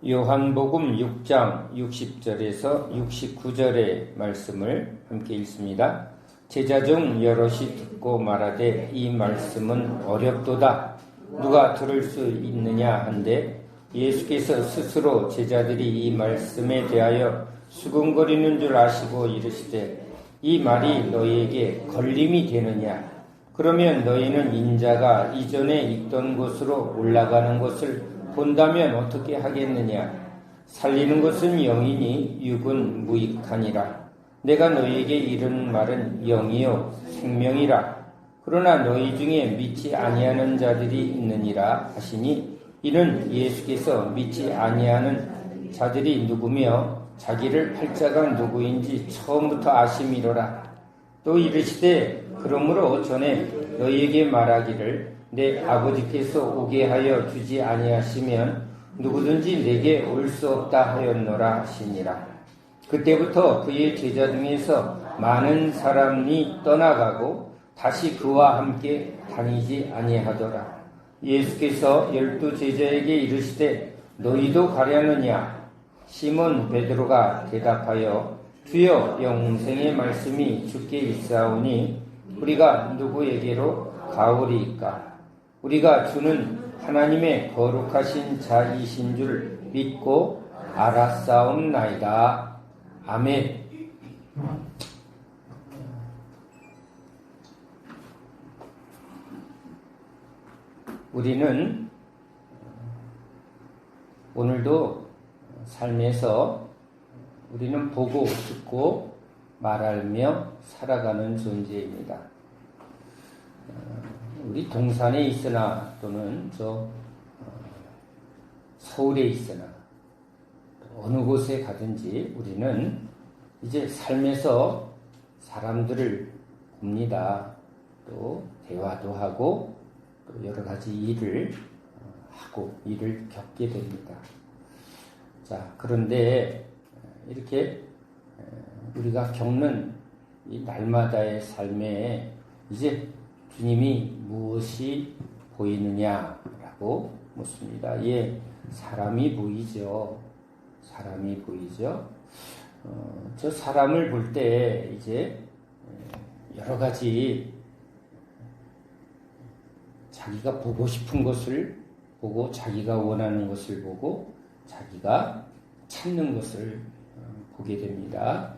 요한복음 6장 60절에서 69절의 말씀을 함께 읽습니다. 제자 중 여럿이 듣고 말하되 이 말씀은 어렵도다. 누가 들을 수 있느냐 한데 예수께서 스스로 제자들이 이 말씀에 대하여 수근거리는 줄 아시고 이르시되 이 말이 너희에게 걸림이 되느냐? 그러면 너희는 인자가 이전에 있던 곳으로 올라가는 것을 본다면 어떻게 하겠느냐? 살리는 것은 영이니 육은 무익하니라. 내가 너희에게 이른 말은 영이요 생명이라. 그러나 너희 중에 믿지 아니하는 자들이 있느니라 하시니 이는 예수께서 믿지 아니하는 자들이 누구며 자기를 팔자가 누구인지 처음부터 아심이로라. 또 이르시되 그러므로 전에 너희에게 말하기를 내 아버지께서 오게 하여 주지 아니하시면 누구든지 내게 올 수 없다 하였노라 하시니라. 그때부터 그의 제자 중에서 많은 사람이 떠나가고 다시 그와 함께 다니지 아니하더라. 예수께서 12 제자에게 이르시되 너희도 가려느냐? 시몬 베드로가 대답하여 주여 영생의 말씀이 주께 있사오니 우리가 누구에게로 가오리이까? 우리가 주는 하나님의 거룩하신 자이신 줄 믿고 알았사옵나이다. 아멘. 우리는 오늘도 삶에서 우리는 보고 듣고 말하며 살아가는 존재입니다. 우리 동산에 있으나 또는 서울에 있으나 어느 곳에 가든지 우리는 이제 삶에서 사람들을 봅니다. 또 대화도 하고 또 여러 가지 일을 하고 일을 겪게 됩니다. 자, 그런데 이렇게 우리가 겪는 이 날마다의 삶에 이제 주님이 무엇이 보이느냐라고 묻습니다. 예, 사람이 보이죠. 사람이 보이죠. 저 사람을 볼 때 이제 여러 가지 자기가 보고 싶은 것을 보고 자기가 원하는 것을 보고 자기가 찾는 것을 보게 됩니다.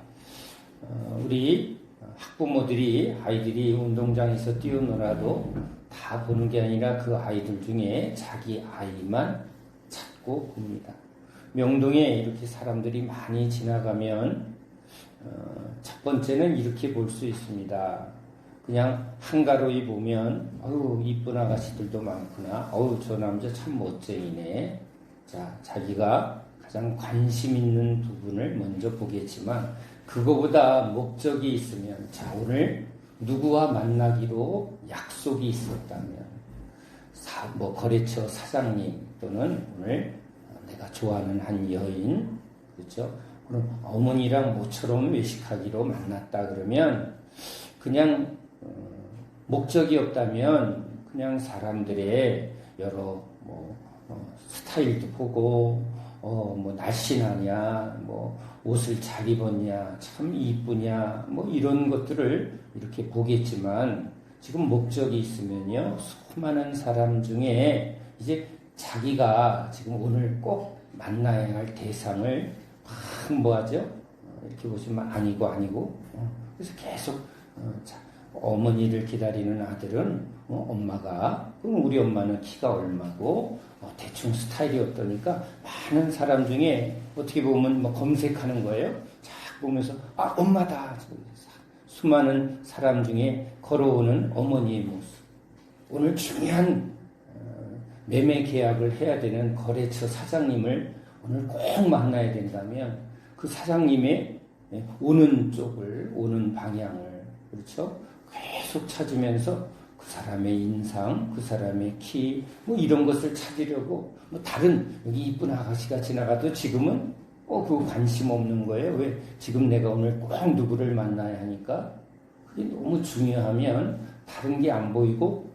우리 학부모들이 아이들이 운동장에서 뛰어놀아도 다 보는 게 아니라 그 아이들 중에 자기 아이만 찾고 봅니다. 명동에 이렇게 사람들이 많이 지나가면 첫 번째는 이렇게 볼 수 있습니다. 그냥 한가로이 보면 어우 이쁜 아가씨들도 많구나. 어우 저 남자 참 멋쟁이네. 자, 자기가 가장 관심 있는 부분을 먼저 보겠지만 그거보다 목적이 있으면 자 오늘 누구와 만나기로 약속이 있었다면 거래처 사장님 또는 오늘 내가 좋아하는 한 여인 그렇죠? 그럼 어머니랑 모처럼 외식하기로 만났다 그러면 그냥 목적이 없다면 그냥 사람들의 여러 스타일도 보고 날씬하냐 옷을 잘 입었냐 참 이쁘냐 이런 것들을 이렇게 보겠지만 지금 목적이 있으면요 수많은 사람 중에 이제 자기가 지금 오늘 꼭 만나야 할 대상을 막 뭐하죠? 이렇게 보시면 아니고 그래서 계속 어머니를 기다리는 아들은 엄마가 그럼 우리 엄마는 키가 얼마고 대충 스타일이 어떠니까 많은 사람 중에 어떻게 보면 검색하는 거예요. 쫙 보면서 엄마다. 수많은 사람 중에 걸어오는 어머니의 모습. 오늘 중요한 매매 계약을 해야 되는 거래처 사장님을 오늘 꼭 만나야 된다면 그 사장님의 오는 방향을 그렇죠? 계속 찾으면서 그 사람의 인상, 그 사람의 키, 이런 것을 찾으려고, 다른, 여기 이쁜 아가씨가 지나가도 지금은, 그거 관심 없는 거예요. 왜? 지금 내가 오늘 꼭 누구를 만나야 하니까, 그게 너무 중요하면, 다른 게 안 보이고,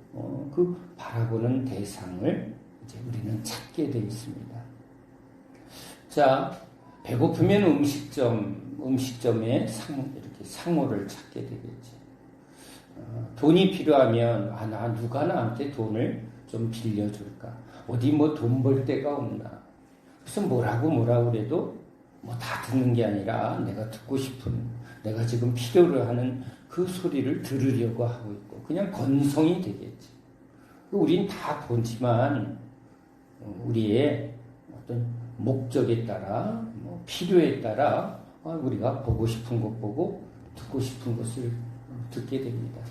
그 바라보는 대상을 이제 우리는 찾게 되어 있습니다. 자, 배고프면 음식점에 이렇게 상호를 찾게 되겠지. 돈이 필요하면, 나 누가 나한테 돈을 좀 빌려줄까? 어디 뭐 돈 벌 데가 없나? 그래서 뭐라고 그래도 뭐 다 듣는 게 아니라 내가 듣고 싶은, 내가 지금 필요로 하는 그 소리를 들으려고 하고 있고, 그냥 건성이 되겠지. 우린 다 보지만, 우리의 어떤 목적에 따라, 필요에 따라, 우리가 보고 싶은 것 보고, 듣고 싶은 것을 듣게 됩니다.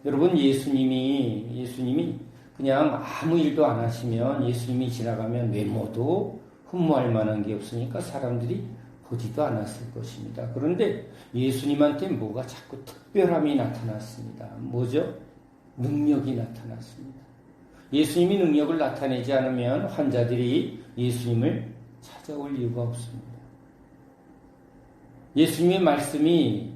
여러분, 예수님이 그냥 아무 일도 안 하시면, 예수님이 지나가면 외모도 흠모할 만한 게 없으니까 사람들이 보지도 않았을 것입니다. 그런데 예수님한테 뭐가 자꾸 특별함이 나타났습니다. 뭐죠? 능력이 나타났습니다. 예수님이 능력을 나타내지 않으면 환자들이 예수님을 찾아올 이유가 없습니다. 예수님의 말씀이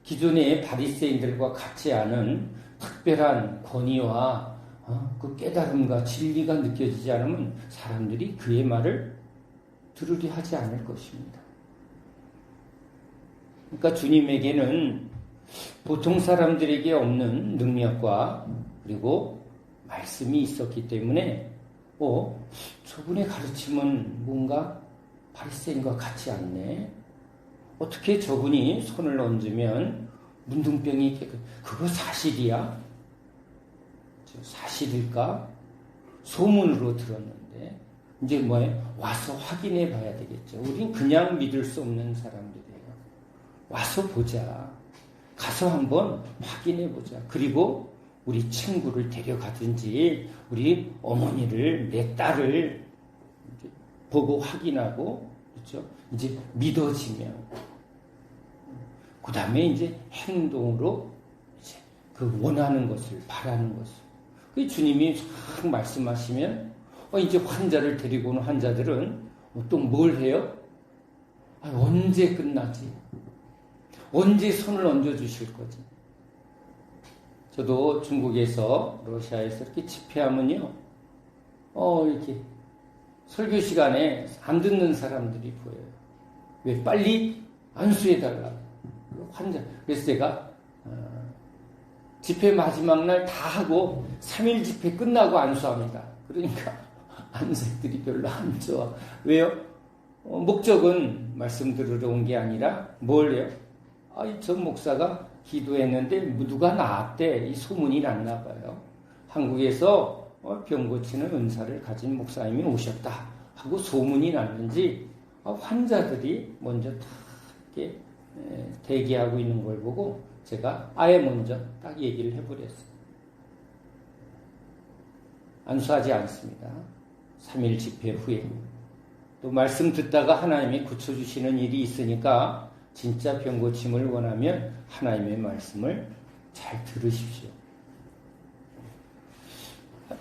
기존의 바리새인들과 같지 않은 특별한 권위와 그 깨달음과 진리가 느껴지지 않으면 사람들이 그의 말을 들으려 하지 않을 것입니다. 그러니까 주님에게는 보통 사람들에게 없는 능력과 그리고 말씀이 있었기 때문에 저분의 가르침은 뭔가 바리새인과 같지 않네. 어떻게 저분이 손을 얹으면 문둥병이 그거 사실이야? 사실일까? 소문으로 들었는데 이제 와서 확인해 봐야 되겠죠. 우린 그냥 믿을 수 없는 사람들이에요. 와서 보자. 가서 한번 확인해 보자. 그리고 우리 친구를 데려가든지 우리 어머니를, 내 딸을 보고 확인하고, 그렇죠? 이제 믿어지면 그 다음에 이제 행동으로 이제 그 원하는 것을, 바라는 것을. 그 주님이 쫙 말씀하시면 이제 환자를 데리고 오는 환자들은 또 뭘 해요? 언제 끝나지? 언제 손을 얹어주실 거지? 저도 중국에서, 러시아에서 이렇게 집회하면요, 이렇게 설교 시간에 안 듣는 사람들이 보여요. 왜? 빨리 안수해달라. 환자. 그래서 제가, 집회 마지막 날 다 하고 3일 집회 끝나고 안수합니다. 그러니까 안수들이 별로 안 좋아. 왜요? 목적은 말씀 들으러 온 게 아니라 뭘 해요? 저 목사가 기도했는데 누가 나았대. 이 소문이 났나 봐요. 한국에서 병 고치는 은사를 가진 목사님이 오셨다 하고 소문이 났는지 환자들이 먼저 다 이렇게 대기하고 있는 걸 보고 제가 아예 먼저 딱 얘기를 해버렸어요. 안수하지 않습니다. 3일 집회 후에. 또 말씀 듣다가 하나님이 고쳐주시는 일이 있으니까 진짜 병 고침을 원하면 하나님의 말씀을 잘 들으십시오.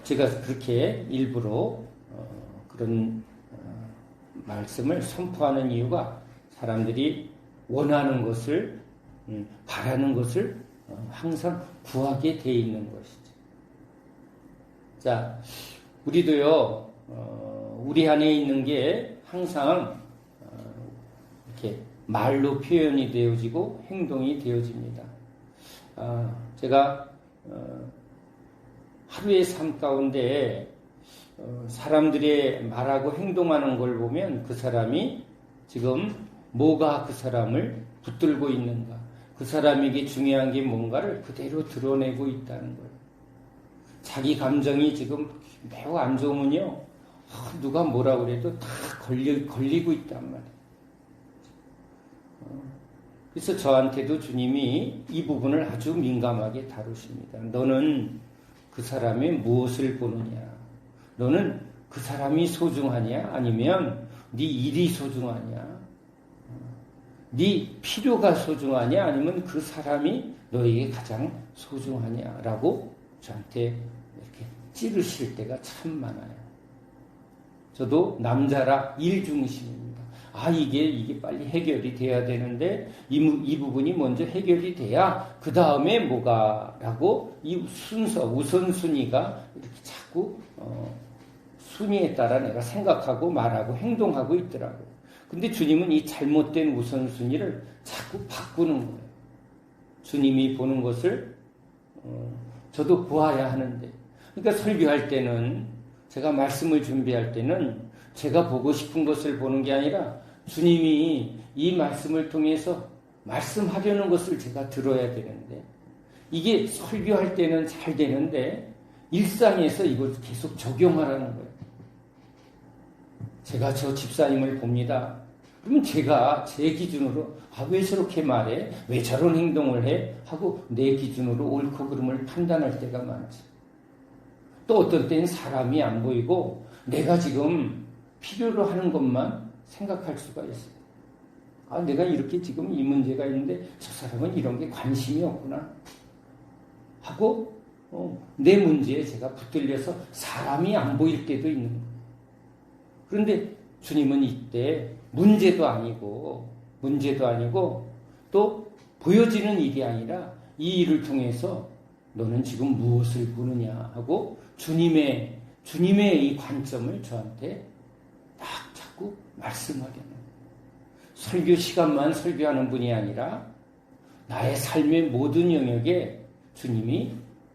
제가 그렇게 일부러 그런 말씀을 선포하는 이유가 사람들이 원하는 것을, 바라는 것을 항상 구하게 돼 있는 것이죠. 자, 우리도요, 우리 안에 있는 게 항상 이렇게 말로 표현이 되어지고 행동이 되어집니다. 제가 하루의 삶 가운데 사람들의 말하고 행동하는 걸 보면 그 사람이 지금 뭐가 그 사람을 붙들고 있는가, 그 사람에게 중요한 게 뭔가를 그대로 드러내고 있다는 거예요. 자기 감정이 지금 매우 안 좋으면요, 누가 뭐라 그래도 다 걸리고 있단 말이에요. 그래서 저한테도 주님이 이 부분을 아주 민감하게 다루십니다. 너는 그 사람이 무엇을 보느냐? 너는 그 사람이 소중하냐? 아니면 네 일이 소중하냐? 네 필요가 소중하냐? 아니면 그 사람이 너에게 가장 소중하냐? 라고 저한테 이렇게 찌르실 때가 참 많아요. 저도 남자라 일 중심입니다. 이게 빨리 해결이 돼야 되는데 이 부분이 먼저 해결이 돼야 그 다음에 뭐가 라고 이 순서, 우선순위가 이렇게 자꾸 순위에 따라 내가 생각하고 말하고 행동하고 있더라고요. 근데 주님은 이 잘못된 우선순위를 자꾸 바꾸는 거예요. 주님이 보는 것을 저도 보아야 하는데, 그러니까 설교할 때는, 제가 말씀을 준비할 때는 제가 보고 싶은 것을 보는 게 아니라 주님이 이 말씀을 통해서 말씀하려는 것을 제가 들어야 되는데, 이게 설교할 때는 잘 되는데 일상에서 이걸 계속 적용하라는 거예요. 제가 저 집사님을 봅니다. 그러면 제가 제 기준으로 왜 저렇게 말해? 왜 저런 행동을 해? 하고 내 기준으로 옳고 그름을 판단할 때가 많지. 또 어떤 때는 사람이 안 보이고 내가 지금 필요로 하는 것만 생각할 수가 있어요. 내가 이렇게 지금 이 문제가 있는데 저 사람은 이런 게 관심이 없구나 하고 내 문제에 제가 붙들려서 사람이 안 보일 때도 있는 거예요. 그런데 주님은 이때 문제도 아니고 또 보여지는 일이 아니라 이 일을 통해서 너는 지금 무엇을 보느냐 하고 주님의 이 관점을 저한테 딱 자꾸 말씀하려는 거예요. 설교 시간만 설교하는 분이 아니라 나의 삶의 모든 영역에 주님이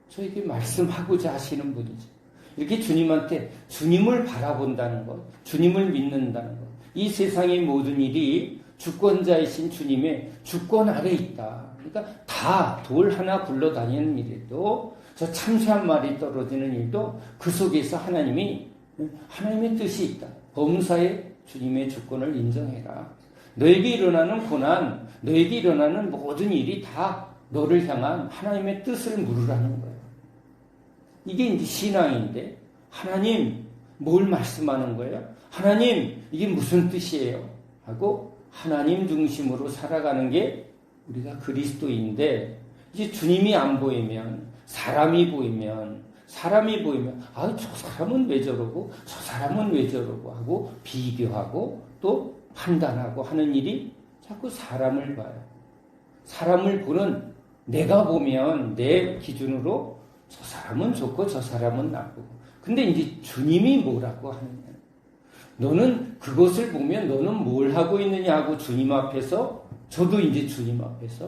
저에게 말씀하고자 하시는 분이죠. 이렇게 주님한테 주님을 바라본다는 것, 주님을 믿는다는 것, 이 세상의 모든 일이 주권자이신 주님의 주권 아래 있다. 그러니까 다 돌 하나 굴러다니는 일에도 저 참새한 마리 떨어지는 일도 그 속에서 하나님의 뜻이 있다. 범사에 주님의 주권을 인정해라. 너에게 일어나는 고난, 너에게 일어나는 모든 일이 다 너를 향한 하나님의 뜻을 물으라는 거예요. 이게 이제 신앙인데, 하나님 뭘 말씀하는 거예요? 하나님 이게 무슨 뜻이에요? 하고 하나님 중심으로 살아가는 게 우리가 그리스도인데, 이제 주님이 안 보이면, 사람이 보이면 저 사람은 왜 저러고 저 사람은 왜 저러고 하고 비교하고 또 판단하고 하는 일이 자꾸 사람을 봐요. 사람을 보는, 내가 보면 내 기준으로 저 사람은 좋고 저 사람은 나쁘고. 근데 이제 주님이 뭐라고 하느냐. 너는 그것을 보면 너는 뭘 하고 있느냐 하고 주님 앞에서, 저도 이제 주님 앞에서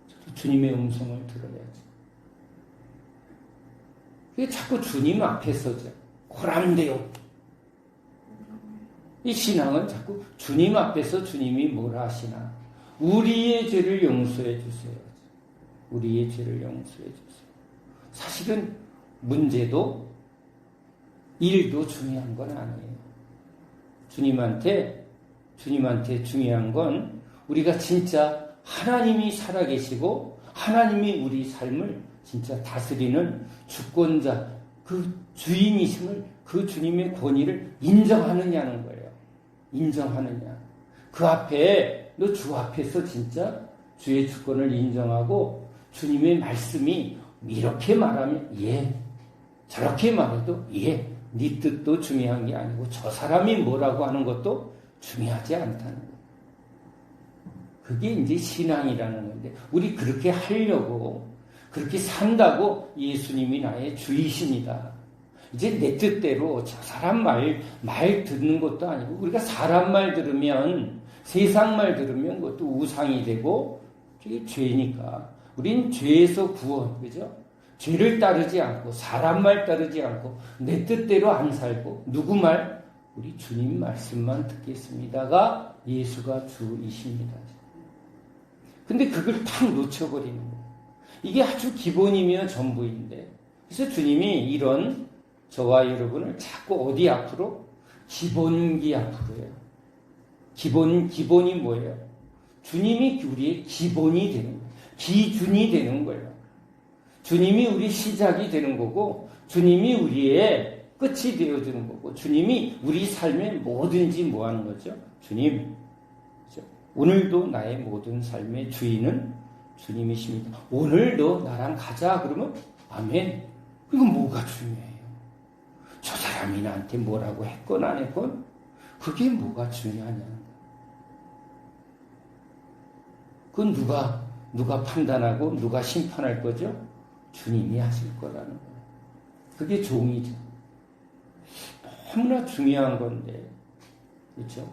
저도 주님의 음성을 들어야지. 그게 자꾸 주님 앞에서죠. 고람되어. 이 신앙은 자꾸 주님 앞에서 주님이 뭐라 하시나. 우리의 죄를 용서해 주세요. 우리의 죄를 용서해 주세요. 사실은 문제도 일도 중요한 건 아니에요. 주님한테 중요한 건 우리가 진짜 하나님이 살아계시고 하나님이 우리 삶을 진짜 다스리는 주권자, 그 주인이심을, 그 주님의 권위를 인정하느냐는 거예요. 인정하느냐. 그 앞에, 너 주 앞에서 진짜 주의 주권을 인정하고 주님의 말씀이 이렇게 말하면 예, 저렇게 말해도 예, 네 뜻도 중요한 게 아니고 저 사람이 뭐라고 하는 것도 중요하지 않다는 거예요. 그게 이제 신앙이라는 건데, 우리 그렇게 하려고, 그렇게 산다고 예수님이 나의 주이십니다. 이제 내 뜻대로 저 사람 말 듣는 것도 아니고, 우리가 사람 말 들으면, 세상 말 들으면 그것도 우상이 되고, 그게 죄니까. 우린 죄에서 구원, 그죠? 죄를 따르지 않고, 사람 말 따르지 않고, 내 뜻대로 안 살고, 누구 말? 우리 주님 말씀만 듣겠습니다가 예수가 주이십니다. 근데 그걸 탁 놓쳐버리는 거예요. 이게 아주 기본이며 전부인데, 그래서 주님이 이런 저와 여러분을 자꾸 어디 앞으로? 기본기 앞으로요. 기본이 뭐예요? 주님이 우리의 기본이 되는 거예요. 기준이 되는 거예요. 주님이 우리 시작이 되는 거고, 주님이 우리의 끝이 되어주는 거고, 주님이 우리 삶의 뭐든지 뭐 하는 거죠? 주님, 오늘도 나의 모든 삶의 주인은 주님이십니다. 오늘도 나랑 가자 그러면 아멘. 이건 뭐가 중요해요? 저 사람이 나한테 뭐라고 했건 안 했건 그게 뭐가 중요하냐. 그건 누가 판단하고 누가 심판할 거죠? 주님이 하실 거라는 거예요. 그게 종이죠. 너무나 중요한 건데, 그렇죠?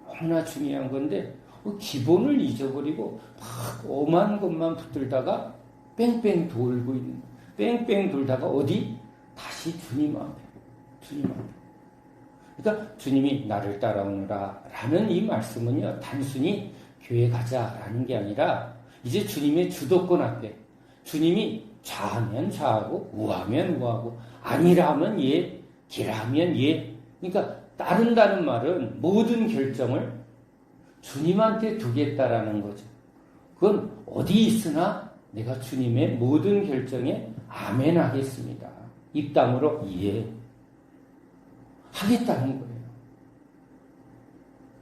너무나 중요한 건데 기본을 잊어버리고 막 엄한 것만 붙들다가 뺑뺑 돌고 있는, 뺑뺑 돌다가 어디? 다시 주님 앞에. 그러니까 주님이 나를 따라오너라 라는 이 말씀은요, 단순히 교회 가자라는 게 아니라 이제 주님의 주도권 앞에 주님이 좌하면 좌하고 우하면 우하고 아니라 하면 예, 기라면 예. 그러니까 따른다는 말은 모든 결정을 주님한테 두겠다라는 거죠. 그건 어디 있으나 내가 주님의 모든 결정에 아멘 하겠습니다. 입담으로 예 하겠다는 거예요.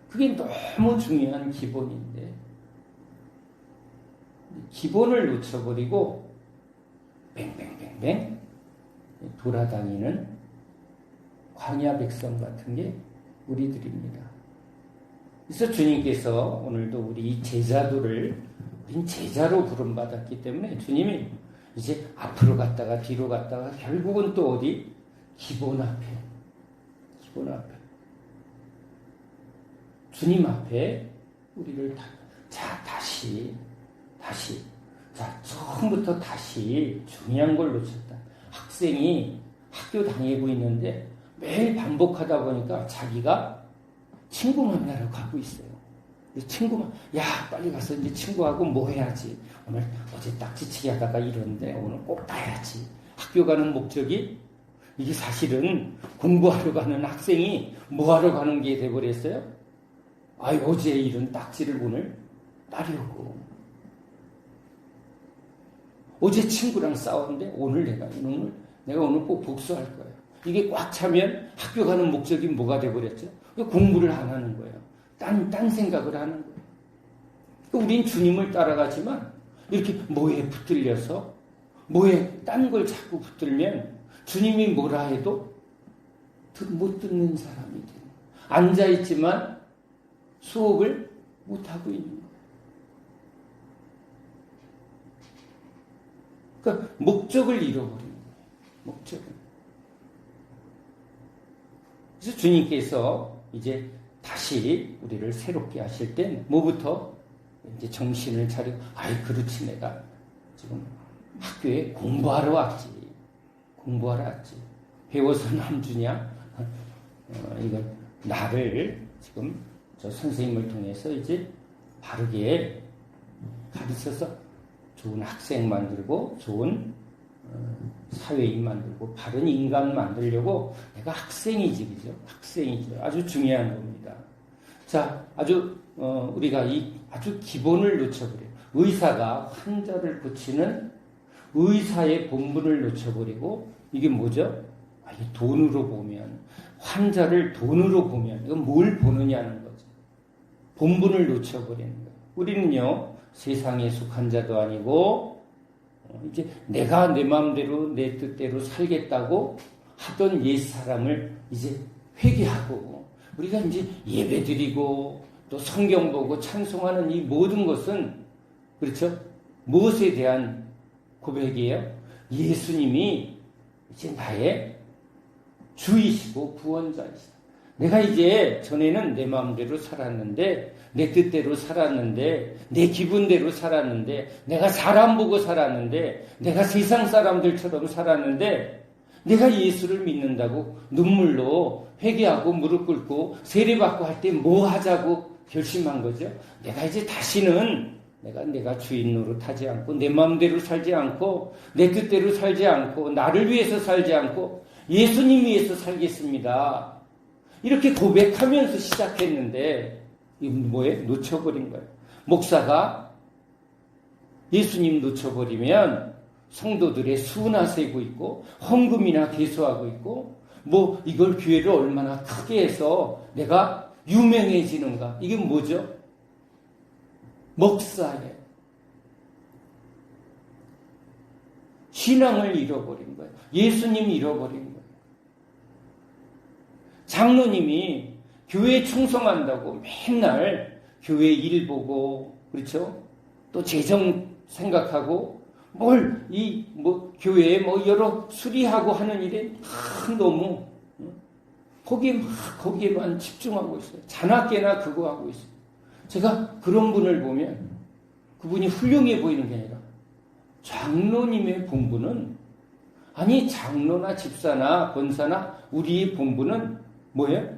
그게 너무 중요한 기본인데 기본을 놓쳐버리고 뱅뱅뱅뱅 돌아다니는 광야 백성 같은 게 우리들입니다. 그래서 주님께서 오늘도 우리 이 제자도를 우린 제자로 부름받았기 때문에 주님이 이제 앞으로 갔다가 뒤로 갔다가 결국은 또 어디? 기본 앞에 주님 앞에 우리를 다시 자, 처음부터 다시 중요한 걸 놓쳤다. 학생이 학교 다니고 있는데 매일 반복하다 보니까 자기가 친구 만나러 가고 있어요. 친구만, 야, 빨리 가서 이제 친구하고 뭐 해야지. 오늘 어제 딱지치기 하다가 이러는데 오늘 꼭 봐야지. 학교 가는 목적이 이게 사실은 공부하러 가는 학생이 뭐 하러 가는 게 돼버렸어요? 어제 이런 딱지를 오늘 따려고. 어제 친구랑 싸웠는데 오늘 내가 오늘 꼭 복수할 거예요. 이게 꽉 차면 학교 가는 목적이 뭐가 돼버렸죠? 공부를 안 하는 거예요. 딴 생각을 하는 거예요. 우린 주님을 따라가지만 이렇게 뭐에 붙들려서 뭐에 딴 걸 자꾸 붙들면 주님이 뭐라 해도 못 듣는 사람이 돼요. 앉아있지만 수업을 못하고 있는 거예요. 그러니까 목적을 잃어버리는 거예요. 목적을. 그래서 주님께서 이제 다시 우리를 새롭게 하실 땐 뭐부터? 이제 정신을 차리고 그렇지, 내가 지금 학교에 공부하러 왔지. 배워서 남주냐? 이건 나를 지금 저 선생님을 통해서 이제 바르게 가르쳐서 좋은 학생 만들고 좋은 사회인 만들고 바른 인간 만들려고 내가 학생이지, 그죠? 학생이죠. 아주 중요한 겁니다. 자, 아주 우리가 이 아주 기본을 놓쳐버려요. 의사가 환자를 고치는 의사의 본분을 놓쳐버리고 이게 뭐죠? 이 돈으로 보면 환자를 돈으로 보면 이건 뭘 보느냐는 거죠. 본분을 놓쳐버리는 거예요. 우리는요 세상에 속한 자도 아니고 이제 내가 내 마음대로 내 뜻대로 살겠다고 하던 옛 사람을 이제 회개하고 우리가 이제 예배드리고 또 성경 보고 찬송하는 이 모든 것은 그렇죠? 무엇에 대한 고백이에요? 예수님이 이제 나의 주이시고 구원자이시다. 내가 이제 전에는 내 마음대로 살았는데 내 뜻대로 살았는데 내 기분대로 살았는데 내가 사람 보고 살았는데 내가 세상 사람들처럼 살았는데 내가 예수를 믿는다고 눈물로 회개하고 무릎 꿇고 세례받고 할 때 뭐 하자고 결심한 거죠. 내가 이제 다시는 내가 주인 노릇하지 않고 내 마음대로 살지 않고 내 뜻대로 살지 않고 나를 위해서 살지 않고 예수님 위해서 살겠습니다. 이렇게 고백하면서 시작했는데 이건 뭐에 놓쳐버린 거예요. 목사가 예수님 놓쳐버리면 성도들의 수나 세고 있고 헌금이나 개수하고 있고 뭐 이걸 교회를 얼마나 크게 해서 내가 유명해지는가. 이게 뭐죠? 목사예요. 신앙을 잃어버린 거예요. 예수님 잃어버린 거예요. 장로님이 교회 충성한다고 맨날 교회 일 보고 그렇죠? 또 재정 생각하고 교회에 여러 수리하고 하는 일에 너무 거기에만 집중하고 있어요. 자나깨나 그거 하고 있어요. 제가 그런 분을 보면 그분이 훌륭해 보이는 게 아니라 장로님의 본분은, 아니 장로나 집사나 권사나 우리의 본분은 뭐예요?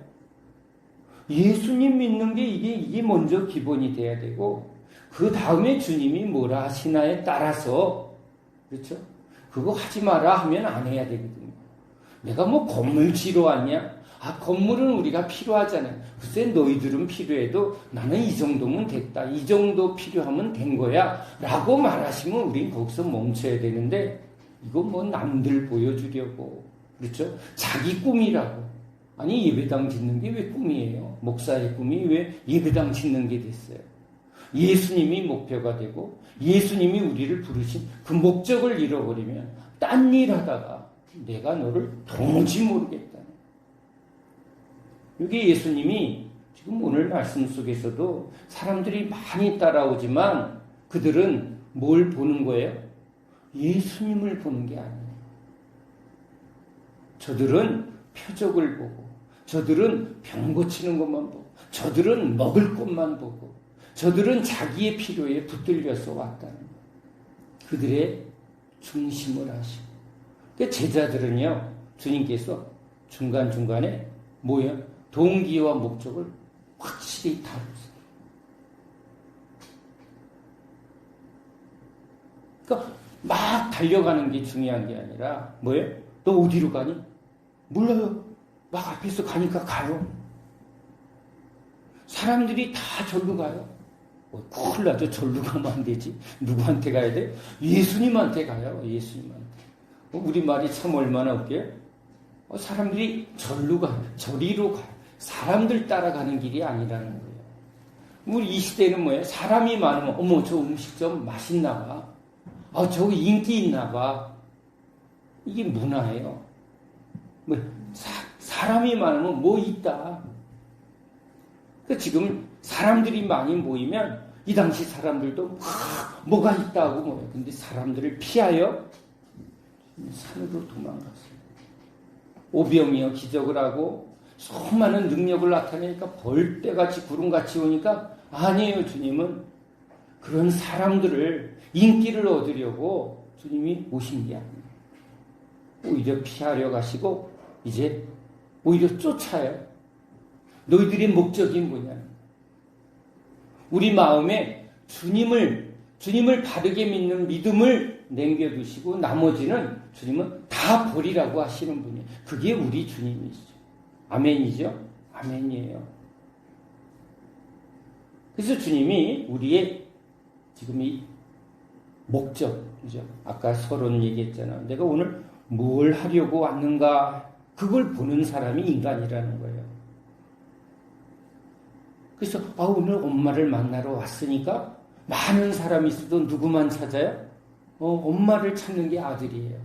예수님 믿는 게 이게 먼저 기본이 돼야 되고, 그 다음에 주님이 뭐라 하시나에 따라서, 그렇죠? 그거 하지 마라 하면 안 해야 되거든요. 내가 뭐 건물 지러 왔냐? 건물은 우리가 필요하잖아요. 글쎄 너희들은 필요해도 나는 이 정도면 됐다. 이 정도 필요하면 된 거야. 라고 말하시면 우린 거기서 멈춰야 되는데, 이거 뭐 남들 보여주려고, 그렇죠? 자기 꿈이라고. 아니 예배당 짓는 게 왜 꿈이에요? 목사의 꿈이 왜 예배당 짓는 게 됐어요? 예수님이 목표가 되고 예수님이 우리를 부르신 그 목적을 잃어버리면 딴 일 하다가 내가 너를 도무지 모르겠다. 여기 예수님이 지금 오늘 말씀 속에서도 사람들이 많이 따라오지만 그들은 뭘 보는 거예요? 예수님을 보는 게 아니에요. 저들은 표적을 보고, 저들은 병 고치는 것만 보고, 저들은 먹을 것만 보고, 저들은 자기의 필요에 붙들려서 왔다는 거예요. 그들의 중심을 하시고. 그러니까 제자들은요, 주님께서 중간중간에 뭐예요? 동기와 목적을 확실히 다루세요. 그러니까 막 달려가는 게 중요한 게 아니라 뭐예요? 너 어디로 가니? 몰라요. 막 앞에서 가니까 가요. 사람들이 다 절로 가요. 큰일 나죠. 절로 가면 안 되지. 누구한테 가야 돼? 예수님한테 가요. 예수님한테. 우리 말이 참 얼마나 웃겨요? 사람들이 절로 가요. 저리로 가요. 사람들 따라가는 길이 아니라는 거예요. 우리 이 시대는 뭐예요? 사람이 많으면 어머 저 음식점 맛있나 봐. 저 인기 있나 봐. 이게 문화예요. 뭐 사람이 많으면 뭐 있다. 그러니까 지금 사람들이 많이 모이면 이 당시 사람들도 뭐가 있다고 모여요. 근데 사람들을 피하여 산으로 도망갔어요. 오병이어 기적을 하고 수많은 능력을 나타내니까 벌떼같이 구름같이 오니까 아니에요. 주님은 그런 사람들을 인기를 얻으려고 주님이 오신 게 아니에요. 오히려 피하려 가시고 이제 오히려 쫓아요. 너희들의 목적이 뭐냐? 우리 마음에 주님을 바르게 믿는 믿음을 남겨두시고 나머지는 주님은 다 버리라고 하시는 분이에요. 그게 우리 주님이시죠. 아멘이죠? 아멘이에요. 그래서 주님이 우리의 지금 이 목적, 그죠? 아까 서론 얘기했잖아. 내가 오늘 뭘 하려고 왔는가? 그걸 보는 사람이 인간이라는 거예요. 그래서 오늘 엄마를 만나러 왔으니까 많은 사람이 있어도 누구만 찾아요? 엄마를 찾는 게 아들이에요.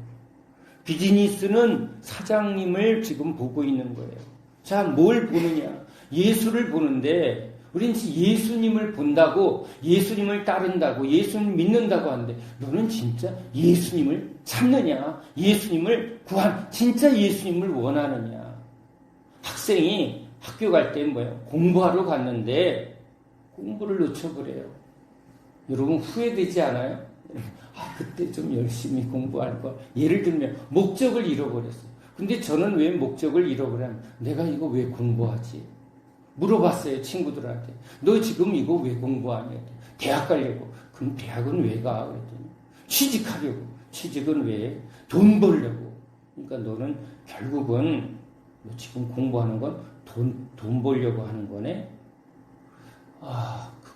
비즈니스는 사장님을 지금 보고 있는 거예요. 자, 뭘 보느냐? 예수를 보는데 우린 예수님을 본다고, 예수님을 따른다고, 예수님을 믿는다고 하는데 너는 진짜 예수님을 찾느냐? 예수님을 진짜 예수님을 원하느냐? 학생이 학교 갈 때 뭐예요? 공부하러 갔는데 공부를 놓쳐버려요. 여러분 후회되지 않아요? 그때 좀 열심히 공부할 걸. 예를 들면 목적을 잃어버렸어요. 근데 저는 왜 목적을 잃어버렸냐면 내가 이거 왜 공부하지? 물어봤어요. 친구들한테. 너 지금 이거 왜 공부하냐? 대학 가려고. 그럼 대학은 왜 가? 그랬더니 취직하려고. 취직은 왜? 돈 벌려고. 그러니까 너는 결국은 너 지금 공부하는 건 돈 벌려고 하는 거네?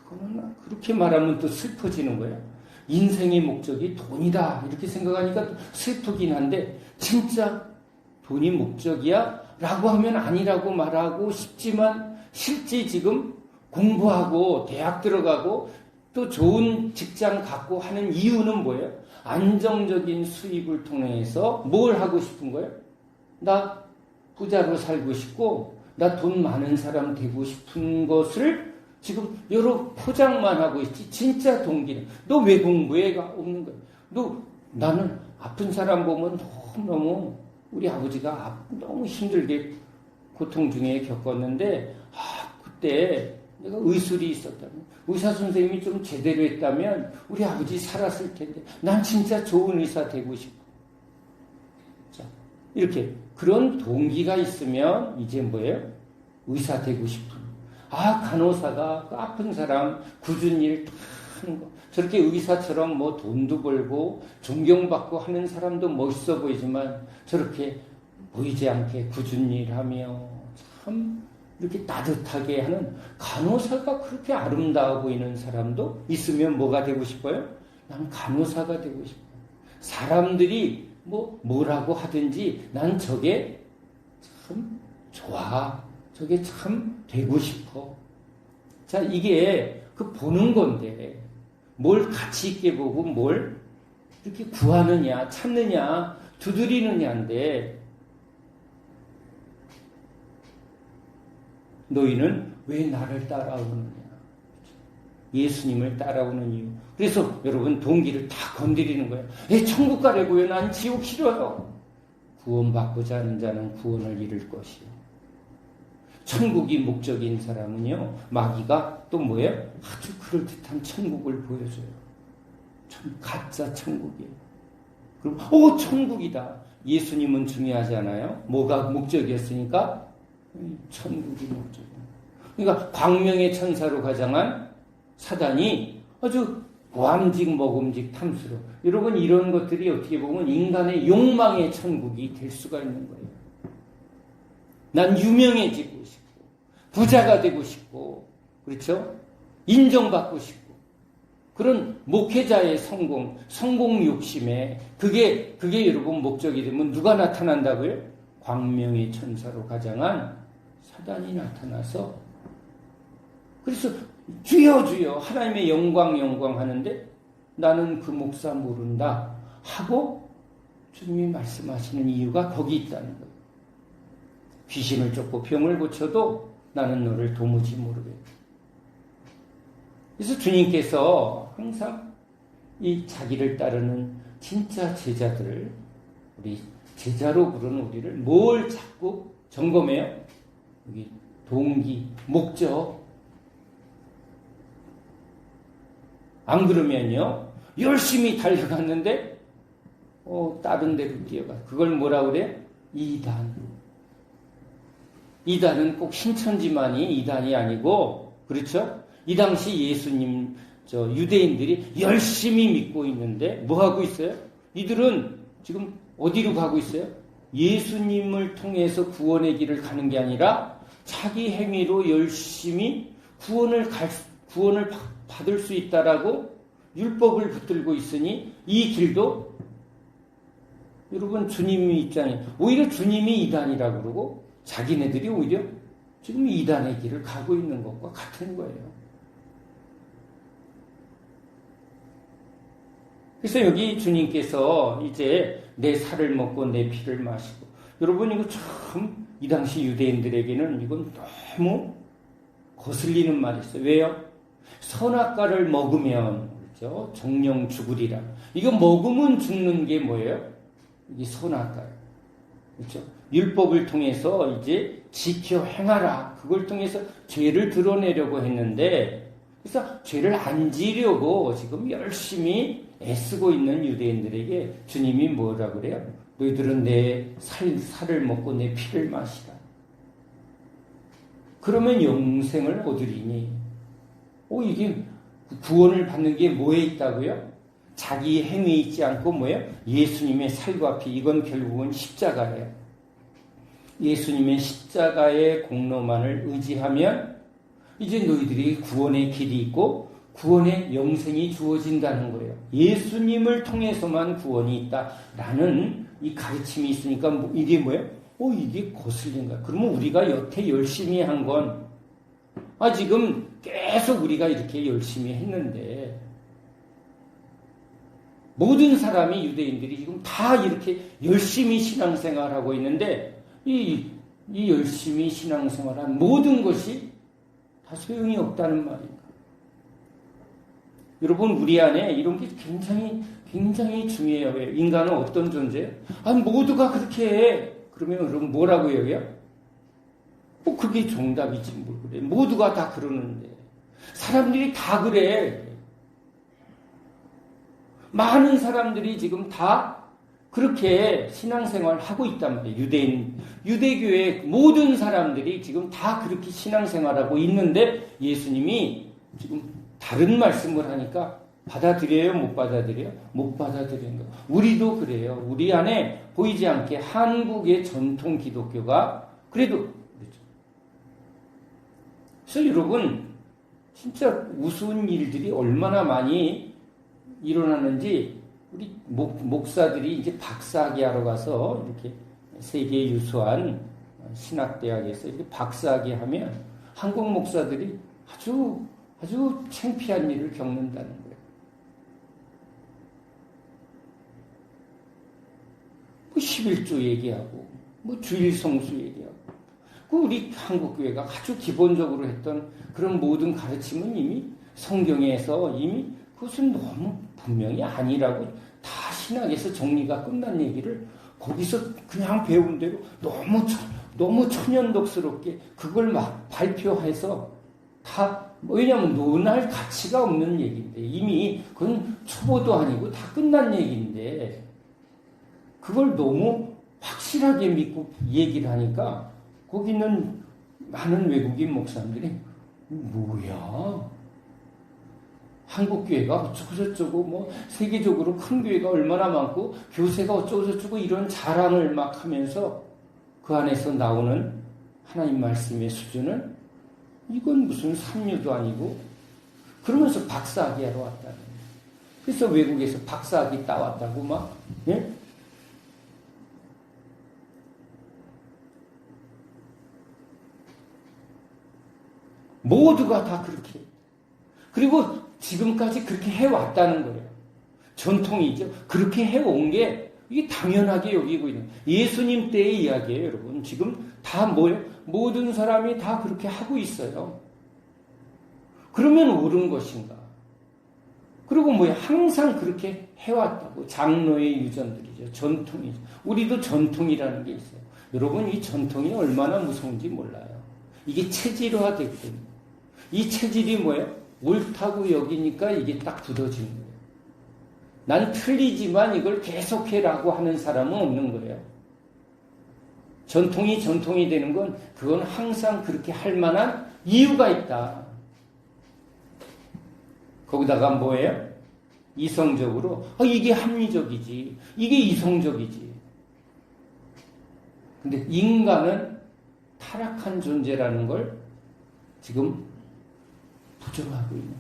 그거는 그렇게 말하면 또 슬퍼지는 거예요. 인생의 목적이 돈이다. 이렇게 생각하니까 슬프긴 한데, 진짜 돈이 목적이야? 라고 하면 아니라고 말하고 싶지만, 실제 지금 공부하고 대학 들어가고 또 좋은 직장 갖고 하는 이유는 뭐예요? 안정적인 수입을 통해서 뭘 하고 싶은 거예요? 나 부자로 살고 싶고, 나 돈 많은 사람 되고 싶은 것을 지금 여러 포장만 하고 있지. 진짜 동기는 너 왜 공부해가 없는 거야. 나는 아픈 사람 보면 너무 우리 아버지가 너무 힘들게 고통 중에 겪었는데 그때 내가 의술이 있었다면 의사 선생님이 좀 제대로 했다면 우리 아버지 살았을 텐데 난 진짜 좋은 의사 되고 싶어. 자, 이렇게 그런 동기가 있으면 이제 뭐예요? 의사 되고 싶은. 간호사가 그 아픈 사람 굳은 일 다 하는 거. 저렇게 의사처럼 뭐 돈도 벌고 존경받고 하는 사람도 멋있어 보이지만 저렇게 보이지 않게 굳은 일 하며 참 이렇게 따뜻하게 하는 간호사가 그렇게 아름다워 보이는 사람도 있으면 뭐가 되고 싶어요? 난 간호사가 되고 싶어요. 사람들이 뭐라고 하든지 난 저게 참 좋아. 저게 참 되고 싶어. 자, 이게 그 보는 건데 뭘 가치 있게 보고 뭘 이렇게 구하느냐, 찾느냐, 두드리느냐인데 너희는 왜 나를 따라오느냐? 예수님을 따라오는 이유. 그래서 여러분 동기를 다 건드리는 거예요. 천국 가려고요. 난 지옥 싫어요. 구원받고자 하는 자는 구원을 이룰 것이요. 천국이 목적인 사람은요. 마귀가 또 뭐예요? 아주 그럴듯한 천국을 보여줘요. 가짜 천국이에요. 그럼 천국이다. 예수님은 중요하지 않아요? 뭐가 목적이었으니까? 천국이 목적이에요. 그러니까 광명의 천사로 가장한 사단이 아주 고함직 먹음직 탐스러워. 여러분 이런 것들이 어떻게 보면 인간의 욕망의 천국이 될 수가 있는 거예요. 난 유명해지고 싶고 부자가 되고 싶고 그렇죠? 인정받고 싶고 그런 목회자의 성공 욕심에 그게 여러분 목적이 되면 누가 나타난다고요? 광명의 천사로 가장한 사단이 나타나서 그래서 주여 주여 하나님의 영광 하는데 나는 그 목사 모른다 하고 주님이 말씀하시는 이유가 거기 있다는 거예요. 귀신을 쫓고 병을 고쳐도 나는 너를 도무지 모르겠다. 그래서 주님께서 항상 이 자기를 따르는 진짜 제자들을 우리 제자로 부르는 우리를 뭘 자꾸 점검해요? 여기 동기, 목적. 안 그러면요 열심히 달려갔는데 다른 데로 뛰어가. 그걸 뭐라 그래? 이단. 이단은 꼭 신천지만이 이단이 아니고 그렇죠? 이 당시 예수님 유대인들이 열심히 믿고 있는데 뭐 하고 있어요? 이들은 지금 어디로 가고 있어요? 예수님을 통해서 구원의 길을 가는 게 아니라 자기 행위로 열심히 구원을 받을 수 있다라고 율법을 붙들고 있으니 이 길도 여러분 주님의 입장에 오히려 주님이 이단이라고 그러고 자기네들이 오히려 지금 이단의 길을 가고 있는 것과 같은 거예요. 그래서 여기 주님께서 이제 내 살을 먹고 내 피를 마시고 여러분 이거 참 이 당시 유대인들에게는 이건 너무 거슬리는 말이었어요. 왜요? 선악과를 먹으면 그렇죠? 정령 죽으리라. 이거 먹으면 죽는 게 뭐예요? 이게 선악과예요. 그렇죠? 율법을 통해서 이제 지켜 행하라. 그걸 통해서 죄를 드러내려고 했는데 그래서 죄를 안 지려고 지금 열심히 애쓰고 있는 유대인들에게 주님이 뭐라고 그래요? 너희들은 내 살을 먹고 내 피를 마시라. 그러면 영생을 얻으리니. 이게 구원을 받는 게 뭐에 있다고요? 자기 행위에 있지 않고 뭐예요? 예수님의 살과 피. 이건 결국은 십자가예요. 예수님의 십자가의 공로만을 의지하면 이제 너희들이 구원의 길이 있고 구원의 영생이 주어진다는 거예요. 예수님을 통해서만 구원이 있다라는 이 가르침이 있으니까 이게 뭐예요? 이게 거슬린 거야. 그러면 우리가 여태 열심히 한 건 지금 계속 우리가 이렇게 열심히 했는데 모든 사람이 유대인들이 지금 다 이렇게 열심히 신앙생활하고 있는데 이 열심히 신앙생활한 모든 것이 다 소용이 없다는 말인가? 여러분 우리 안에 이런 게 굉장히 중요해요. 왜? 인간은 어떤 존재예요? 모두가 그렇게 해. 그러면 여러분 뭐라고 여겨요? 그게 정답이지 뭘 그래. 모두가 다 그러는데. 사람들이 다 그래. 많은 사람들이 지금 다 그렇게 신앙생활을 하고 있단 말이에요. 유대교의 모든 사람들이 지금 다 그렇게 신앙생활하고 있는데 예수님이 지금 다른 말씀을 하니까 받아들여요? 못 받아들여요? 못 받아들이는 거예요. 우리도 그래요. 우리 안에 보이지 않게 한국의 전통 기독교가 그래도 그렇죠. 그래서 여러분 진짜 우스운 일들이 얼마나 많이 일어나는지 우리 목사들이 이제 박사학위 하러 가서 이렇게 세계 유수한 신학대학에서 이렇게 박사학위 하면 한국 목사들이 아주 창피한 일을 겪는다는 거예요. 뭐 11조 얘기하고 뭐 주일 성수 얘기하고 우리 한국교회가 아주 기본적으로 했던 그런 모든 가르침은 이미 성경에서 이미 그것은 너무 분명히 아니라고 다 신학에서 정리가 끝난 얘기를 거기서 그냥 배운 대로 너무 천연덕스럽게 그걸 막 발표해서 다 왜냐하면 논할 가치가 없는 얘기인데 이미 그건 초보도 아니고 다 끝난 얘기인데 그걸 너무 확실하게 믿고 얘기를 하니까 거기는 많은 외국인 목사님들이 뭐야? 한국교회가 어쩌고저쩌고 뭐 세계적으로 큰 교회가 얼마나 많고 교세가 어쩌고저쩌고 이런 자랑을 막 하면서 그 안에서 나오는 하나님 말씀의 수준은 이건 무슨 삼류도 아니고 그러면서 박사학위 하러 왔다는 거예요. 그래서 외국에서 박사학위 따왔다고 막 예? 모두가 다 그렇게 그리고 지금까지 그렇게 해왔다는 거예요. 전통이죠. 그렇게 해온 게 이게 당연하게 여기고 있는 예수님 때의 이야기예요. 여러분 지금 다 뭐예요? 모든 사람이 다 그렇게 하고 있어요. 그러면 옳은 것인가? 그리고 뭐예요? 항상 그렇게 해왔다고 장로의 유전들이죠. 전통이죠. 우리도 전통이라는 게 있어요. 여러분 이 전통이 얼마나 무서운지 몰라요. 이게 체질화되거든요. 이 체질이 뭐예요? 옳다고 여기니까 이게 딱 굳어지는 거예요. 난 틀리지만 이걸 계속해라고 하는 사람은 없는 거예요. 전통이 되는 건 그건 항상 그렇게 할 만한 이유가 있다. 거기다가 뭐예요? 이성적으로 이게 합리적이지. 이게 이성적이지. 근데 인간은 타락한 존재라는 걸 지금 부정하고 있는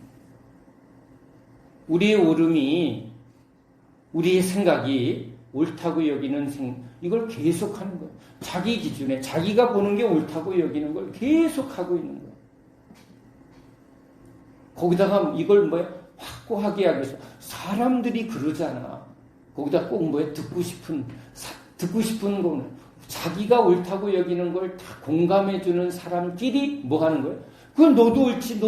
우리의 옳음이 우리의 생각이 옳다고 여기는 이걸 계속하는 거예요. 자기 기준에 자기가 보는 게 옳다고 여기는 걸 계속하고 있는 거예요. 거기다가 이걸 확고하게 하기 위해서 사람들이 그러잖아. 거기다 꼭 듣고 싶은 거는 자기가 옳다고 여기는 걸 다 공감해주는 사람끼리 뭐 하는 거예요? 그건 너도 옳지.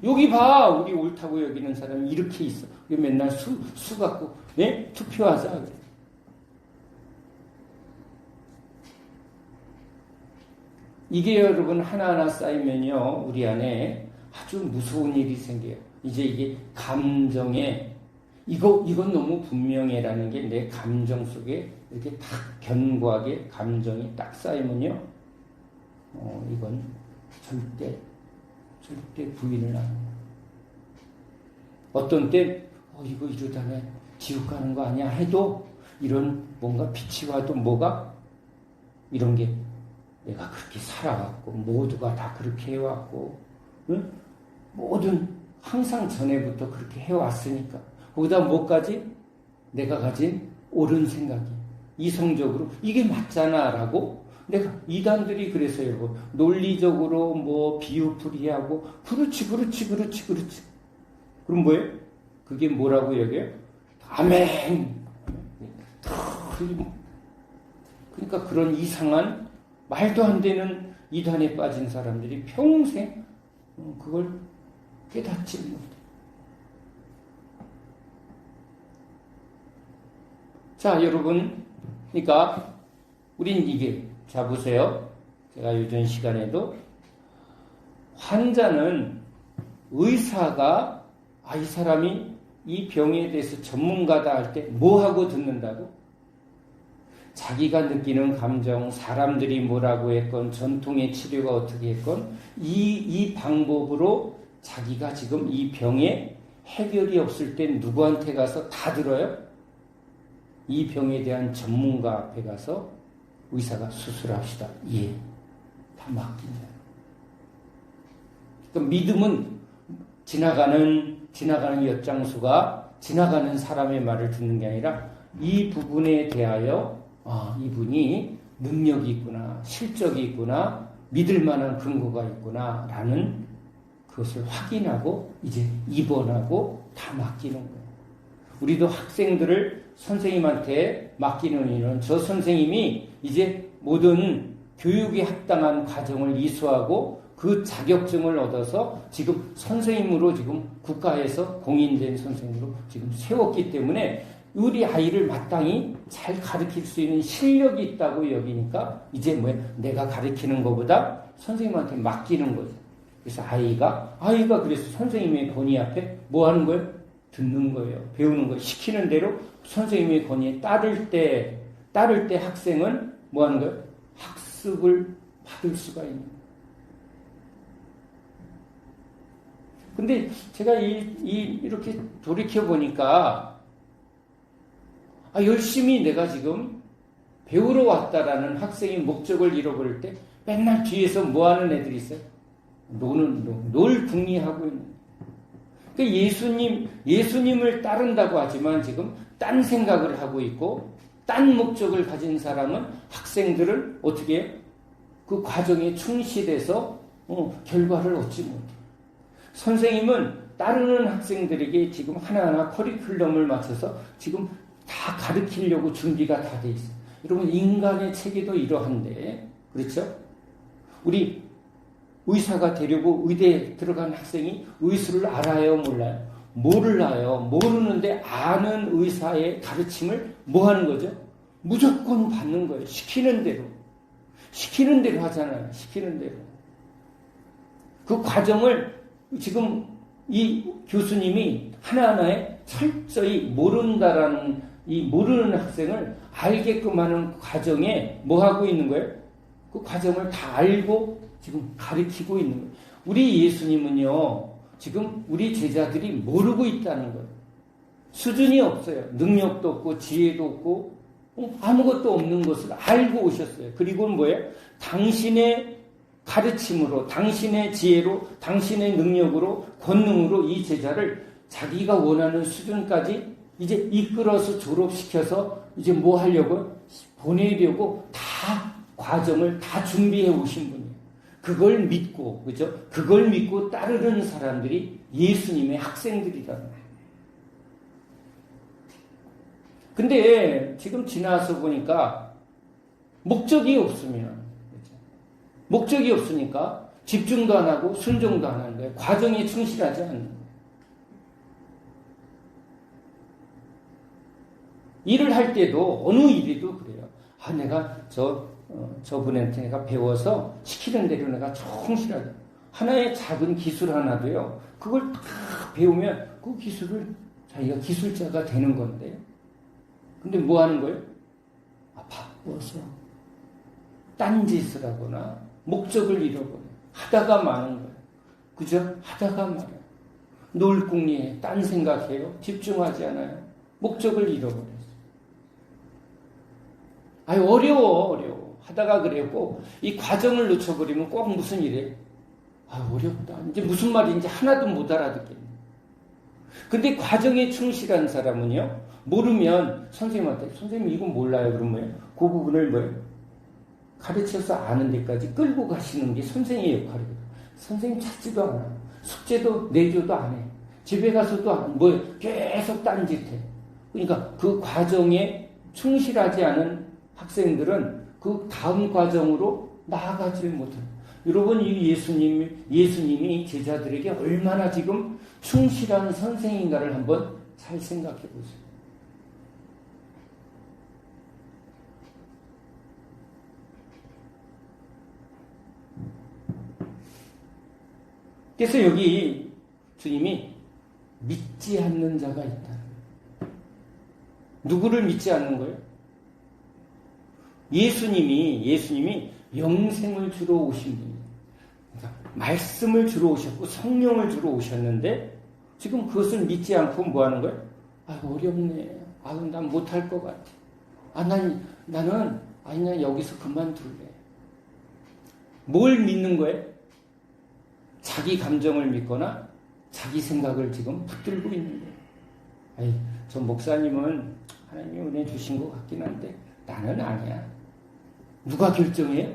여기 봐. 우리 옳다고 여기는 사람이 이렇게 있어. 맨날 수 갖고, 네? 투표하자. 이게 여러분 하나하나 쌓이면요. 우리 안에 아주 무서운 일이 생겨요. 이제 이게 감정에, 이건 너무 분명해라는 게 내 감정 속에 이렇게 딱 견고하게 감정이 딱 쌓이면요. 이건 절대 부인을 안 해요. 어떤 때, 이거 이러다가 지옥 가는 거 아니야 해도 이런 뭔가 빛이 와도 뭐가 이런 게 내가 그렇게 살아왔고 모두가 다 그렇게 해왔고 응? 모든 항상 전에부터 그렇게 해왔으니까 거기다 뭐까지 내가 가진 옳은 생각이 이성적으로 이게 맞잖아 라고 내가 이단들이 그래서 여러분 논리적으로 뭐 비유풀이하고 그렇지 그럼 뭐예요? 그게 뭐라고 여겨요? 아멘. 그러니까 그런 이상한 말도 안 되는 이단에 빠진 사람들이 평생 그걸 깨닫지 못해. 자, 여러분, 그러니까 우린 이게 자 보세요. 제가 요전 시간에도 환자는 의사가 이 사람이 이 병에 대해서 전문가다 할 때 뭐 하고 듣는다고? 자기가 느끼는 감정, 사람들이 뭐라고 했건, 전통의 치료가 어떻게 했건, 이 방법으로 자기가 지금 이 병에 해결이 없을 땐 누구한테 가서 다 들어요? 이 병에 대한 전문가 앞에 가서 의사가 수술합시다. 예. 다 맡긴다. 그러니까 믿음은 지나가는 엿장수가 지나가는 사람의 말을 듣는 게 아니라 이 부분에 대하여 이분이 능력이 있구나, 실적이 있구나, 믿을 만한 근거가 있구나 라는 그것을 확인하고 이제 입원하고 다 맡기는 거예요. 우리도 학생들을 선생님한테 맡기는 이유는 저 선생님이 이제 모든 교육에 합당한 과정을 이수하고 그 자격증을 얻어서 지금 선생님으로 지금 국가에서 공인된 선생님으로 지금 세웠기 때문에 우리 아이를 마땅히 잘 가르칠 수 있는 실력이 있다고 여기니까 이제 내가 가르치는 것보다 선생님한테 맡기는 거죠. 그래서 아이가 그래서 선생님의 권위 앞에 뭐 하는 거예요? 듣는 거예요. 배우는 거예요. 시키는 대로 선생님의 권위에 따를 때 학생은 뭐 하는 거예요? 학습을 받을 수가 있는 거예요. 근데 제가 이렇게 돌이켜보니까 열심히 내가 지금 배우러 왔다라는 학생의 목적을 잃어버릴 때 맨날 뒤에서 뭐 하는 애들이 있어요? 놀 궁리하고 있는. 그러니까 예수님을 따른다고 하지만 지금 딴 생각을 하고 있고 딴 목적을 가진 사람은 학생들을 어떻게 해요? 그 과정에 충실해서 결과를 얻지 못해요. 선생님은 따르는 학생들에게 지금 하나하나 커리큘럼을 맞춰서 지금 다 가르치려고 준비가 다 돼 있어요. 여러분 인간의 체계도 이러한데 그렇죠? 우리 의사가 되려고 의대에 들어간 학생이 의술을 알아요 몰라요? 몰라요. 모르는데 아는 의사의 가르침을 뭐 하는 거죠? 무조건 받는 거예요. 시키는 대로 하잖아요. 시키는 대로. 그 과정을 지금 이 교수님이 하나하나에 철저히 모른다라는 이 모르는 학생을 알게끔 하는 과정에 뭐 하고 있는 거예요? 그 과정을 다 알고 지금 가르치고 있는 거예요. 우리 예수님은요, 지금 우리 제자들이 모르고 있다는 거예요. 수준이 없어요. 능력도 없고 지혜도 없고 아무것도 없는 것을 알고 오셨어요. 그리고는 뭐예요? 당신의 가르침으로, 당신의 지혜로, 당신의 능력으로, 권능으로 이 제자를 자기가 원하는 수준까지 이제 이끌어서 졸업시켜서 이제 뭐 하려고? 보내려고 다 과정을 다 준비해 오신 분이에요. 그걸 믿고, 그죠? 그걸 믿고 따르는 사람들이 예수님의 학생들이라는 거예요. 근데 지금 지나서 보니까 목적이 없으면, 목적이 없으니까 집중도 안 하고 순종도 안 하는 거예요. 과정에 충실하지 않는 거예요. 일을 할 때도 어느 일이도 그래요. 내가 저분한테 내가 배워서 시키는 대로 내가 충실하게 하나의 작은 기술 하나도요. 그걸 다 배우면 그 기술을 자기가 기술자가 되는 건데 근데 뭐 하는 거예요? 바빠서 딴짓을 하거나 목적을 잃어버려요. 하다가 마는 거예요. 그죠? 하다가 말아요. 놀궁리에 딴 생각해요. 집중하지 않아요. 목적을 잃어버려요. 어려워. 하다가 그랬고, 이 과정을 놓쳐버리면 꼭 무슨 일이에요? 어렵다. 이제 무슨 말인지 하나도 못 알아듣겠네. 근데 과정에 충실한 사람은요, 모르면 선생님한테, 선생님 이거 몰라요. 그러면 그 부분을 가르쳐서 아는 데까지 끌고 가시는 게 선생의 역할이거든요. 선생님 찾지도 않아. 숙제도 내줘도 안 해. 집에 가서도 계속 딴짓해. 그러니까 그 과정에 충실하지 않은 학생들은 그 다음 과정으로 나아가지 못해요. 여러분, 이 예수님이 제자들에게 얼마나 지금 충실한 선생인가를 한번 잘 생각해 보세요. 그래서 여기 주님이 믿지 않는 자가 있다. 누구를 믿지 않는 거예요? 예수님이 영생을 주러 오신 분이에요. 그러니까 말씀을 주러 오셨고 성령을 주러 오셨는데 지금 그것을 믿지 않고 뭐 하는 거예요? 어렵네. 난 못할 것 같아. 나는 그냥 여기서 그만둘래. 뭘 믿는 거예요? 자기 감정을 믿거나 자기 생각을 지금 붙들고 있는 거예요. 저 목사님은 하나님이 은혜 주신 것 같긴 한데 나는 아니야. 누가 결정해요?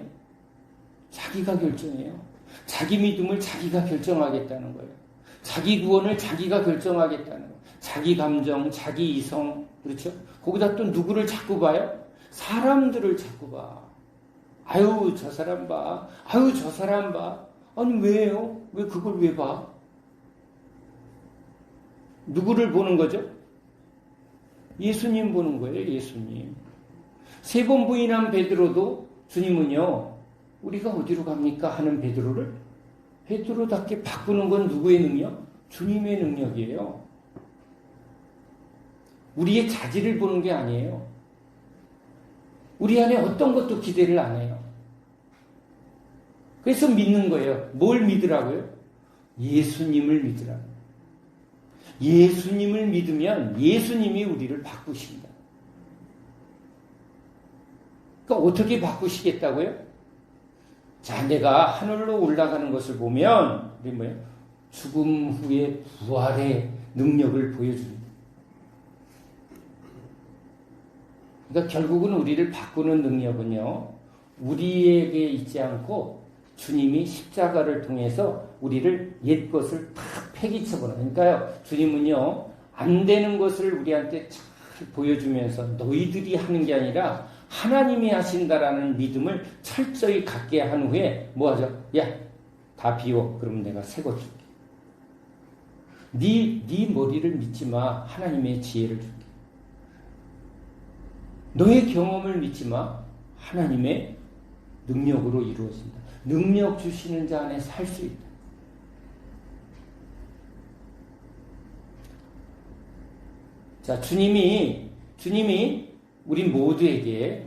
자기가 결정해요. 자기 믿음을 자기가 결정하겠다는 거예요. 자기 구원을 자기가 결정하겠다는 거예요. 자기 감정, 자기 이성, 그렇죠? 거기다 또 누구를 자꾸 봐요? 사람들을 자꾸 봐. 저 사람 봐. 저 사람 봐. 아니, 왜요? 왜 그걸 왜 봐? 누구를 보는 거죠? 예수님 보는 거예요, 예수님. 3번 부인한 베드로도 주님은요, 우리가 어디로 갑니까? 하는 베드로답게 바꾸는 건 누구의 능력? 주님의 능력이에요. 우리의 자질을 보는 게 아니에요. 우리 안에 어떤 것도 기대를 안 해요. 그래서 믿는 거예요. 뭘 믿으라고요? 예수님을 믿으라고. 예수님을 믿으면 예수님이 우리를 바꾸십니다. 그러니까 어떻게 바꾸시겠다고요? 자, 내가 하늘로 올라가는 것을 보면 우리 뭐예요? 죽음 후에 부활의 능력을 보여줍니다. 그러니까 결국은 우리를 바꾸는 능력은요, 우리에게 있지 않고 주님이 십자가를 통해서 우리를 옛 것을 다 폐기쳐버려. 그러니까요, 주님은요, 안 되는 것을 우리한테 잘 보여주면서 너희들이 하는 게 아니라 하나님이 하신다라는 믿음을 철저히 갖게 한 후에 뭐 하죠? 야, 다 비워. 그러면 내가 새 것 줄게. 네 머리를 믿지 마. 하나님의 지혜를 줄게. 너의 경험을 믿지 마. 하나님의 능력으로 이루어진다. 능력 주시는 자 안에 살 수 있다. 자, 주님이 우리 모두에게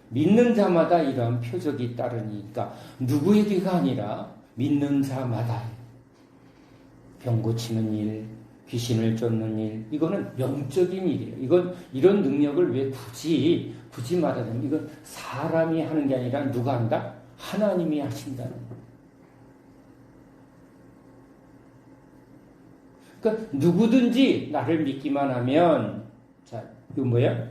믿는 자마다 이러한 표적이 따르니까 누구에게가 아니라 믿는 자마다 병 고치는 일, 귀신을 쫓는 일, 이거는 영적인 일이에요. 이런 능력을 왜 굳이 말하자면 이건 사람이 하는 게 아니라 누가 한다? 하나님이 하신다는 거예요. 그러니까 누구든지 나를 믿기만 하면, 자, 이거 뭐야?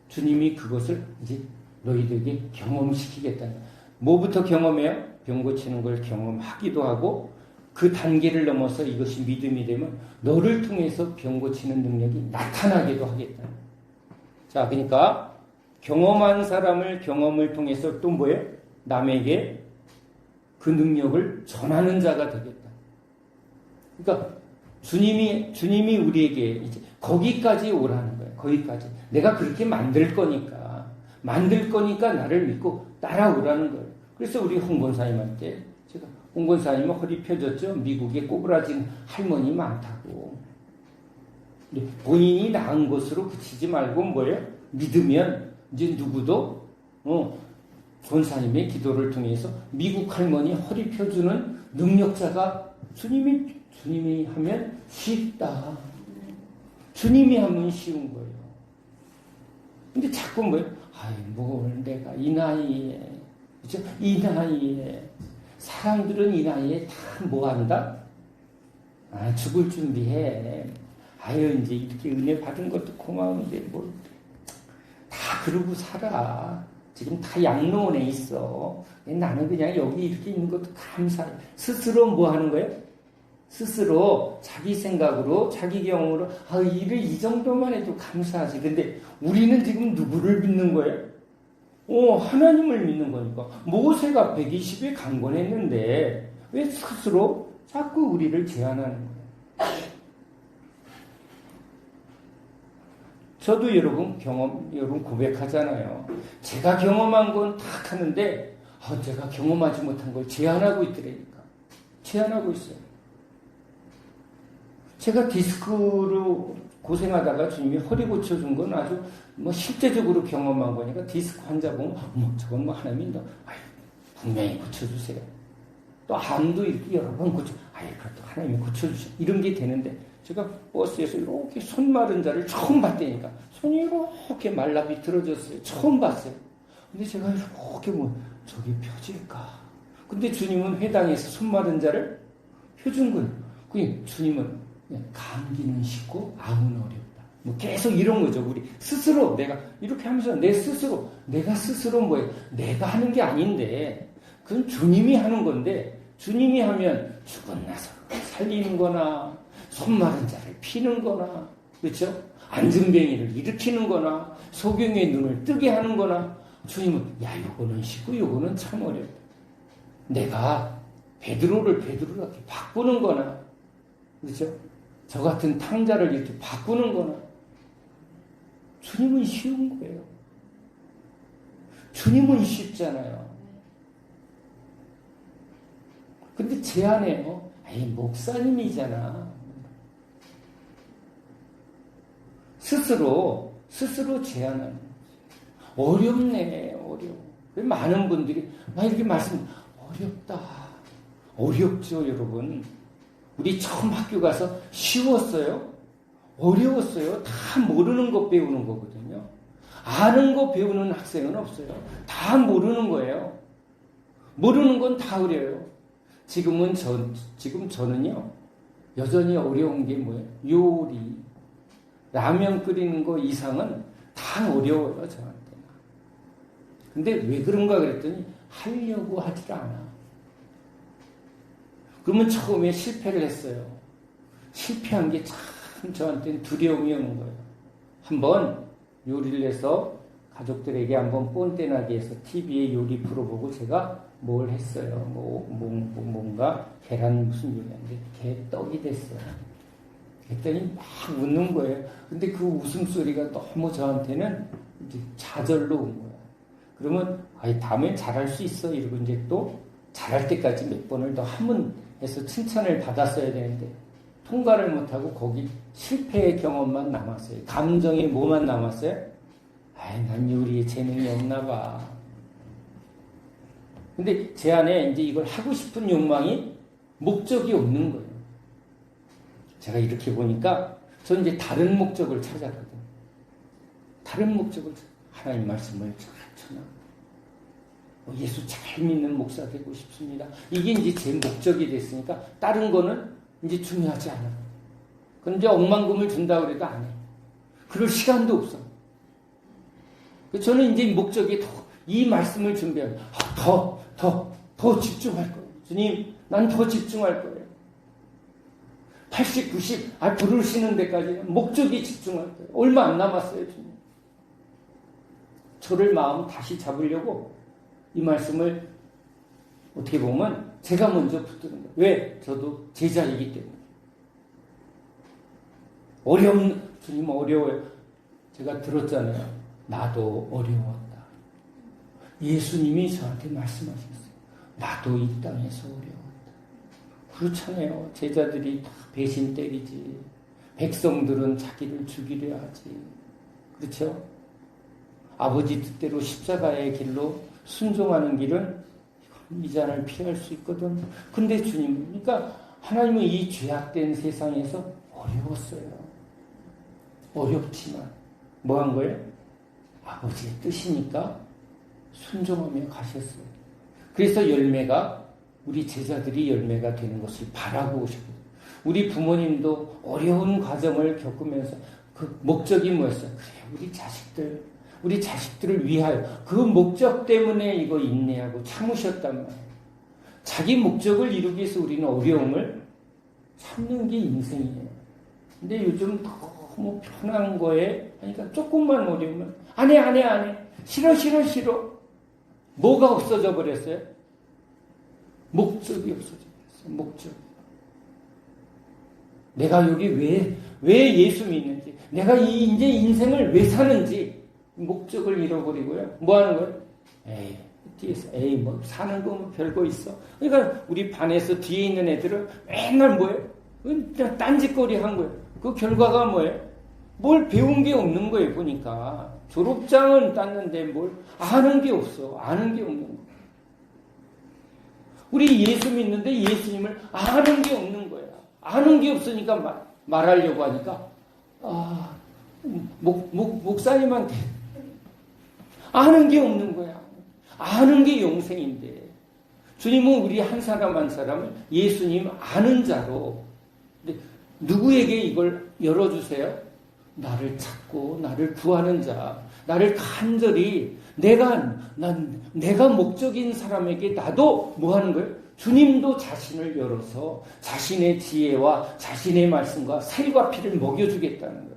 주님이 그것을 이제 너희들에게 경험시키겠다는 거예요. 뭐부터 경험해요? 병 고치는 걸 경험하기도 하고 그 단계를 넘어서 이것이 믿음이 되면 너를 통해서 병 고치는 능력이 나타나기도 하겠다. 자, 그러니까 경험한 사람을 경험을 통해서 또 뭐예요? 남에게 그 능력을 전하는 자가 되겠다. 그러니까 주님이 우리에게 이제 거기까지 오라는 거예요. 거기까지. 내가 그렇게 만들 거니까 나를 믿고 따라오라는 거예요. 그래서 우리 홍권사님한테 제가 홍권사님은 허리 펴졌죠. 미국에 꼬부라진 할머니 많다고. 본인이 나은 것으로 그치지 말고 뭐예요? 믿으면 이제 누구도 권사님의 기도를 통해서 미국 할머니 허리 펴주는 능력자가 주님이 하면 쉽다. 주님이 하면 쉬운 거예요. 근데 자꾸 뭐예요? 뭘 내가 이 나이에, 그죠? 이 나이에. 사람들은 이 나이에 다 뭐 한다? 죽을 준비해. 이제 이렇게 은혜 받은 것도 고마운데, 다 그러고 살아. 지금 다 양로원에 있어. 나는 그냥 여기 이렇게 있는 것도 감사해. 스스로 뭐 하는 거예요? 스스로 자기 생각으로, 자기 경험으로, 일을 이 정도만 해도 감사하지. 근데 우리는 지금 누구를 믿는 거예요? 하나님을 믿는 거니까. 모세가 120에 강권했는데, 왜 스스로 자꾸 우리를 제한하는 거예요? 저도 여러분 고백하잖아요. 제가 경험한 건 다 하는데, 제가 경험하지 못한 걸 제한하고 있더라니까. 제한하고 있어요. 제가 디스크로 고생하다가 주님이 허리 고쳐준 건 아주 실제적으로 경험한 거니까 디스크 환자 보면 저건 하나님이 분명히 고쳐주세요. 또 암도 이렇게 여러 번 그것도 하나님이 고쳐주세요. 이런 게 되는데 제가 버스에서 이렇게 손 마른 자를 처음 봤다니까 손이 이렇게 말라 비틀어졌어요. 처음 봤어요. 근데 제가 이렇게 저게 펴질까? 근데 주님은 회당에서 손 마른 자를 펴준 거예요. 그러니까 주님은 감기는 쉽고 암은 어렵다. 계속 이런 거죠. 우리 스스로 내가 이렇게 하면서 내가 스스로 내가 하는 게 아닌데 그건 주님이 하는 건데 주님이 하면 죽은 나사로를 살리는 거나 손 마른 자를 피는 거나 그렇죠? 안전뱅이를 일으키는 거나 소경의 눈을 뜨게 하는 거나 주님은 요거는 쉽고 요거는 참 어렵다. 내가 베드로를 이렇게 바꾸는 거나 그렇죠? 저 같은 탕자를 이렇게 바꾸는 거나 주님은 쉬운 거예요. 주님은 쉽잖아요. 근데 제 안에요. 목사님이잖아. 스스로 제안하는 어렵네. 어려워. 많은 분들이 이렇게 어렵다. 어렵죠, 여러분. 우리 처음 학교 가서 쉬웠어요? 어려웠어요? 다 모르는 거 배우는 거거든요. 아는 거 배우는 학생은 없어요. 다 모르는 거예요. 모르는 건 다 어려워요. 지금 저는요, 여전히 어려운 게 뭐예요? 요리. 라면 끓이는 거 이상은 다 어려워요, 저한테. 근데 왜 그런가 그랬더니 하려고 하질 않아. 그러면 처음에 실패를 했어요. 실패한 게 참 저한테는 두려움이 오는 거예요. 한번 요리를 해서 가족들에게 한번 꼰대나게 해서 TV에 요리 프로 보고 제가 뭘 했어요. 뭔가 계란 무슨 요리인데 개떡이 됐어요. 그랬더니 막 웃는 거예요. 근데 그 웃음소리가 너무 저한테는 이제 좌절로 온 거예요. 그러면 다음엔 잘할 수 있어 이러고 이제 또 잘할 때까지 몇 번을 더 한번 해서 칭찬을 받았어야 되는데 통과를 못하고 거기 실패의 경험만 남았어요. 감정이 뭐만 남았어요? 난 요리에 재능이 없나 봐. 근데 제 안에 이제 이걸 하고 싶은 욕망이 목적이 없는 거예요. 제가 이렇게 보니까 저는 이제 다른 목적을 찾았거든요. 다른 목적을 하나님 말씀을 잘 전하. 예수 잘 믿는 목사 되고 싶습니다. 이게 이제 제 목적이 됐으니까 다른 거는 이제 중요하지 않아. 그럼 이제 억만금을 준다고 해도 안 해. 그럴 시간도 없어. 저는 이제 목적이 이 말씀을 준비하면 더 집중할 거예요. 주님, 난 더 집중할 거예요. 80, 90, 부르시는 데까지 목적이 집중할 거예요. 얼마 안 남았어요, 주님. 저를 마음 다시 잡으려고 이 말씀을 어떻게 보면 제가 먼저 붙드는 거예요. 왜? 저도 제자이기 때문에. 주님 어려워요. 제가 들었잖아요. 나도 어려웠다. 예수님이 저한테 말씀하셨어요. 나도 이 땅에서 어려웠다. 그렇잖아요. 제자들이 다 배신 때리지. 백성들은 자기를 죽이려 하지. 그렇죠? 아버지 뜻대로 십자가의 길로 순종하는 길은 이 잔을 피할 수 있거든. 근데 주님, 그러니까 하나님은 이 죄악된 세상에서 어려웠어요. 어렵지만 뭐 한 거예요? 아버지의 뜻이니까 순종하며 가셨어요. 그래서 열매가 우리 제자들이 열매가 되는 것을 바라고 오셨거든요. 우리 부모님도 어려운 과정을 겪으면서 그 목적이 뭐였어요? 그래, 우리 자식들을 위하여 그 목적 때문에 이거 인내하고 참으셨단 말이에요. 자기 목적을 이루기 위해서 우리는 어려움을 참는 게 인생이에요. 근데 요즘 너무 편한 거에 그러니까 조금만 어려우면 안 해. 싫어. 뭐가 없어져 버렸어요? 목적이 없어져 버렸어요. 목적. 내가 여기 왜 예수 믿는지, 내가 이제 인생을 왜 사는지 목적을 잃어버리고요. 뭐 하는 거예요? 뒤에서 에이 뭐 사는 거 뭐 별거 있어. 그러니까 우리 반에서 뒤에 있는 애들은 맨날 뭐예요? 그냥 딴짓거리 한 거예요. 그 결과가 뭐예요? 뭘 배운 게 없는 거예요. 보니까 졸업장은 땄는데 뭘 아는 게 없어. 아는 게 없는 거예요. 우리 예수 믿는데 예수님을 아는 게 없는 거야. 아는 게 없으니까 말하려고 하니까 목사님한테 아는 게 없는 거야. 아는 게 영생인데 주님은 우리 한 사람 한 사람을 예수님 아는 자로, 근데 누구에게 이걸 열어주세요? 나를 찾고 나를 구하는 자, 나를 간절히 내가 목적인 사람에게 나도 뭐 하는 거예요? 주님도 자신을 열어서 자신의 지혜와 자신의 말씀과 살과 피를 먹여주겠다는 거예요.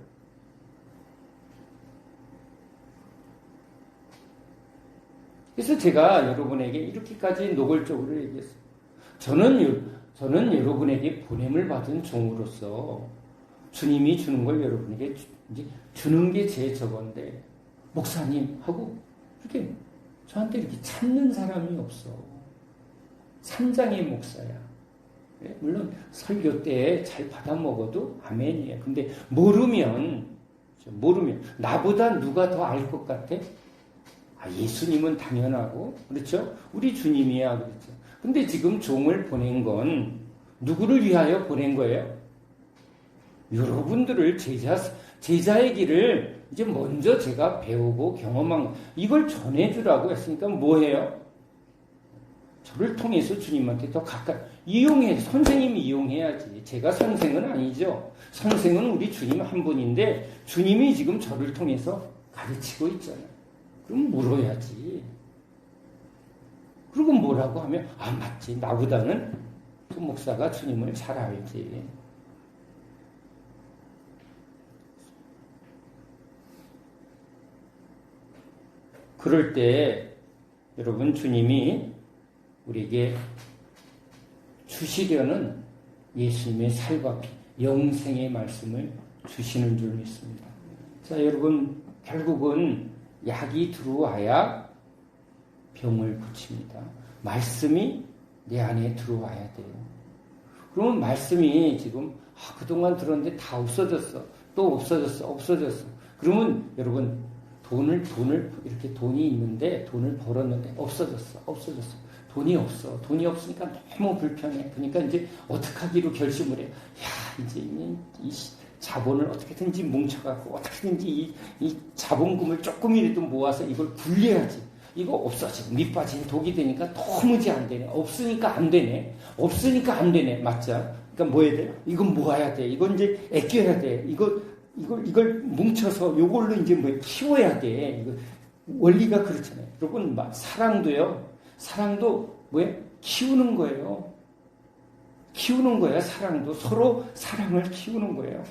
그래서 제가 여러분에게 이렇게까지 노골적으로 얘기했어요. 저는 여러분에게 보냄을 받은 종으로서 주님이 주는 걸 여러분에게 이제 주는 게 제 저건데, 목사님 하고 이렇게 저한테 이렇게 찾는 사람이 없어. 산장의 목사야. 물론 설교 때 잘 받아 먹어도 아멘이에요. 근데 모르면 나보다 누가 더 알 것 같아? 예수님은 당연하고, 그렇죠? 우리 주님이야, 그렇죠? 근데 지금 종을 보낸 건 누구를 위하여 보낸 거예요? 여러분들을 제자의 길을 이제 먼저 제가 배우고 경험한 거, 이걸 전해주라고 했으니까 뭐해요? 저를 통해서 주님한테 더 가까이 선생님이 이용해야지. 제가 선생은 아니죠. 선생은 우리 주님 한 분인데 주님이 지금 저를 통해서 가르치고 있잖아요. 그럼 물어야지. 그리고 뭐라고 하면 맞지. 나보다는 그 목사가 주님을 잘 알지. 그럴 때 여러분 주님이 우리에게 주시려는 예수님의 살과 피, 영생의 말씀을 주시는 줄 믿습니다. 자, 여러분 결국은 약이 들어와야 병을 고칩니다. 말씀이 내 안에 들어와야 돼요. 그러면 말씀이 지금 그동안 들었는데 다 없어졌어. 또 없어졌어. 그러면 여러분 돈을 이렇게 돈이 있는데 돈을 벌었는데 없어졌어. 돈이 없어. 돈이 없으니까 너무 불편해. 그러니까 이제 어떻게 하기로 결심을 해요. 이제 이 자본을 어떻게든지 뭉쳐갖고 어떻게든지 이 자본금을 조금이라도 모아서 이걸 굴려야지. 이거 없어지고 밑빠진 독이 되니까 도무지 안 되네. 없으니까 안 되네. 맞죠? 그러니까 뭐 해야 돼요? 이건 모아야 돼. 이건 이제 아껴야 돼. 이걸 뭉쳐서 요걸로 이제 뭐 키워야 돼. 이거 원리가 그렇잖아요. 여러분 사랑도 뭐예요? 키우는 거예요. 사랑도 서로 사랑을 키우는 거예요.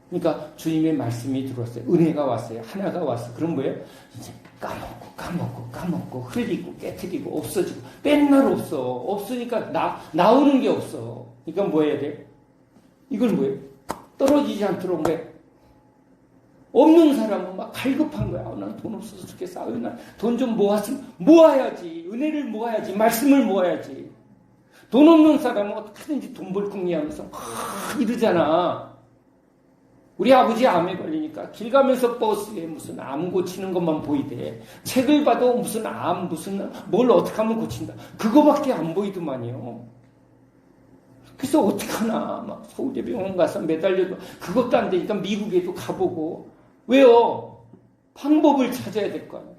그러니까 주님의 말씀이 들어왔어요. 은혜가 왔어요. 하나가 왔어. 그럼 뭐예요? 이제 까먹고 흘리고 깨트리고 없어지고 맨날 없으니까 나오는 게 없어. 그러니까 뭐 해야 돼? 이걸 뭐예요? 떨어지지 않도록 없는 사람은 막 갈급한 거야. 난 돈 없어서 죽겠어. 난 돈 좀 모아야지. 은혜를 모아야지. 말씀을 모아야지. 돈 없는 사람은 어떻게든지 돈 벌 궁리하면서 이러잖아. 우리 아버지 암에 걸리니까 길 가면서 버스에 무슨 암 고치는 것만 보이대. 책을 봐도 무슨 뭘 어떻게 하면 고친다. 그거밖에 안 보이더만요. 그래서 어떡하나. 막 서울대병원 가서 매달려도 그것도 안 되니까 미국에도 가보고. 왜요? 방법을 찾아야 될 거 아니에요.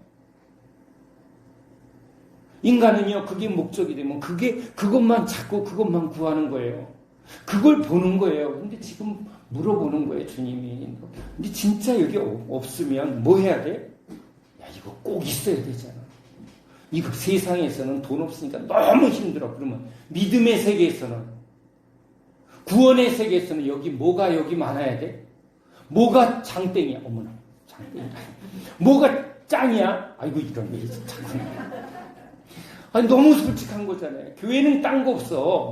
인간은요, 그게 목적이 되면 그것만 찾고 그것만 구하는 거예요. 그걸 보는 거예요. 근데 지금 물어보는 거예요, 주님이. 근데 진짜 여기 없으면 뭐 해야 돼? 이거 꼭 있어야 되잖아. 이거 세상에서는 돈 없으니까 너무 힘들어. 그러면 믿음의 세계에서는, 구원의 세계에서는 뭐가 여기 많아야 돼? 뭐가 장땡이야? 어머나, 장땡이야. 뭐가 짱이야? 아이고, 이런 게 자꾸. 너무 솔직한 거잖아요. 교회는 딴 거 없어.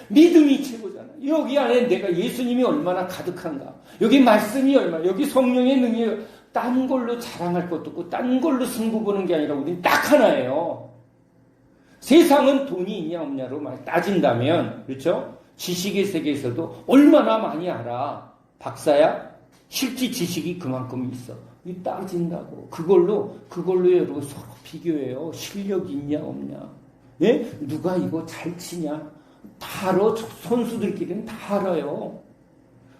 믿음이 최고잖아. 여기 안에 내가 예수님이 얼마나 가득한가. 여기 말씀이 여기 성령의 능력이 딴 걸로 자랑할 것도 없고 딴 걸로 승부 보는 게 아니라 우리는 딱 하나예요. 세상은 돈이 있냐 없냐로 많이 따진다면, 그렇죠? 지식의 세계에서도 얼마나 많이 알아. 박사야? 실제 지식이 그만큼 있어. 이 따진다고. 그걸로 여러분 서로 비교해요. 실력 있냐 없냐. 예? 누가 이거 잘 치냐? 다 알아. 선수들끼리는 다 알아요.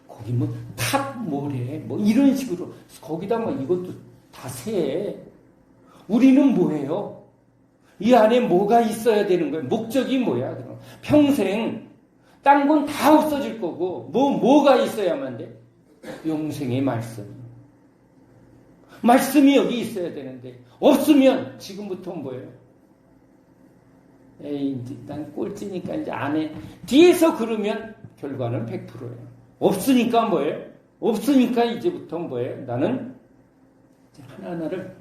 거기 뭐 탑 뭐래. 뭐 이런 식으로. 거기다 뭐 이것도 다 세. 우리는 뭐예요? 이 안에 뭐가 있어야 되는 거예요? 목적이 뭐야? 그럼 평생 딴 건 다 없어질 거고 뭐가 있어야만 돼? 영생의 말씀. 말씀이 여기 있어야 되는데 없으면 지금부터 뭐예요? 에이, 난 꼴찌니까 이제 안 해. 뒤에서 그러면 결과는 100%예요. 없으니까 뭐예요? 없으니까 이제부터 뭐예요? 나는 하나하나를